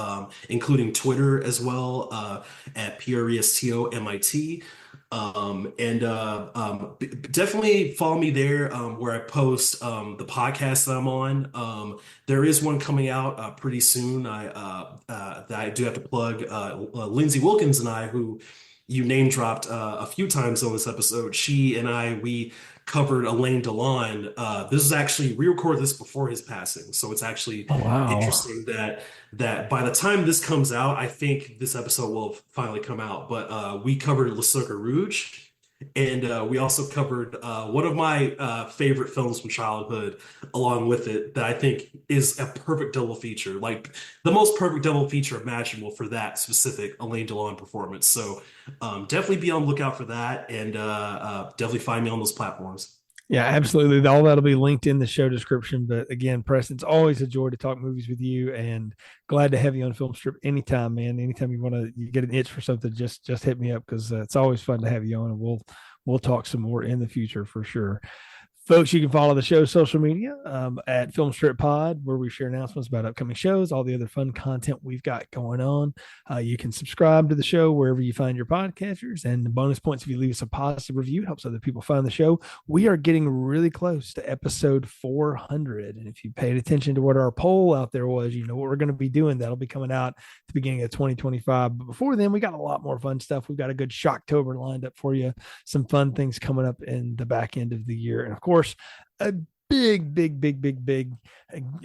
including Twitter as well. At Presto MIT. Definitely follow me there where I post the podcast that I'm on. There is one coming out pretty soon. That I do have to plug. Lindsay Wilkins and I, who you name dropped a few times on this episode, she and I, we covered Alain Delon. This is actually, we recorded this before his passing, so it's actually Oh, wow. interesting that by the time this comes out, I think this episode will finally come out. But we covered Le Cirque Rouge, and we also covered one of my favorite films from childhood, along with it, that I think is a perfect double feature, like the most perfect double feature imaginable for that specific Alain Delon performance. So definitely be on the lookout for that, and definitely find me on those platforms. Yeah, absolutely. All that'll be linked in the show description. But again, Preston, it's always a joy to talk movies with you, and glad to have you on Film Strip anytime, man. Anytime you want to, you get an itch for something, just hit me up, because it's always fun to have you on, and we'll talk some more in the future for sure. Folks, you can follow the show's social media at Film Strip Pod, where we share announcements about upcoming shows, all the other fun content we've got going on. You can subscribe to the show wherever you find your podcasters. And the bonus points if you leave us a positive review, helps other people find the show. We are getting really close to episode 400. And if you paid attention to what our poll out there was, you know what we're going to be doing. That'll be coming out at the beginning of 2025. But before then, we got a lot more fun stuff. We've got a good Shocktober lined up for you. Some fun things coming up in the back end of the year. And of course, a big,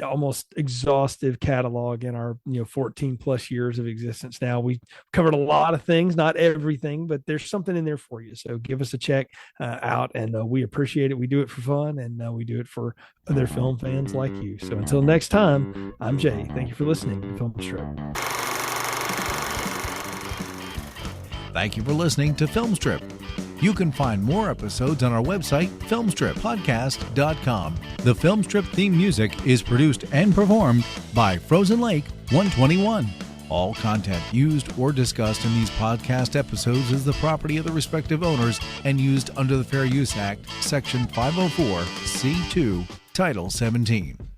almost exhaustive catalog in our 14 plus years of existence. Now, we covered a lot of things, not everything, but there's something in there for you. So give us a check out, and we appreciate it. We do it for fun, and we do it for other film fans like you. So until next time, I'm Jay. Thank you for listening to Film Strip. Thank you for listening to Film Strip. You can find more episodes on our website, filmstrippodcast.com. The Film Strip theme music is produced and performed by Frozen Lake 121. All content used or discussed in these podcast episodes is the property of the respective owners and used under the Fair Use Act, Section 504, C2, Title 17.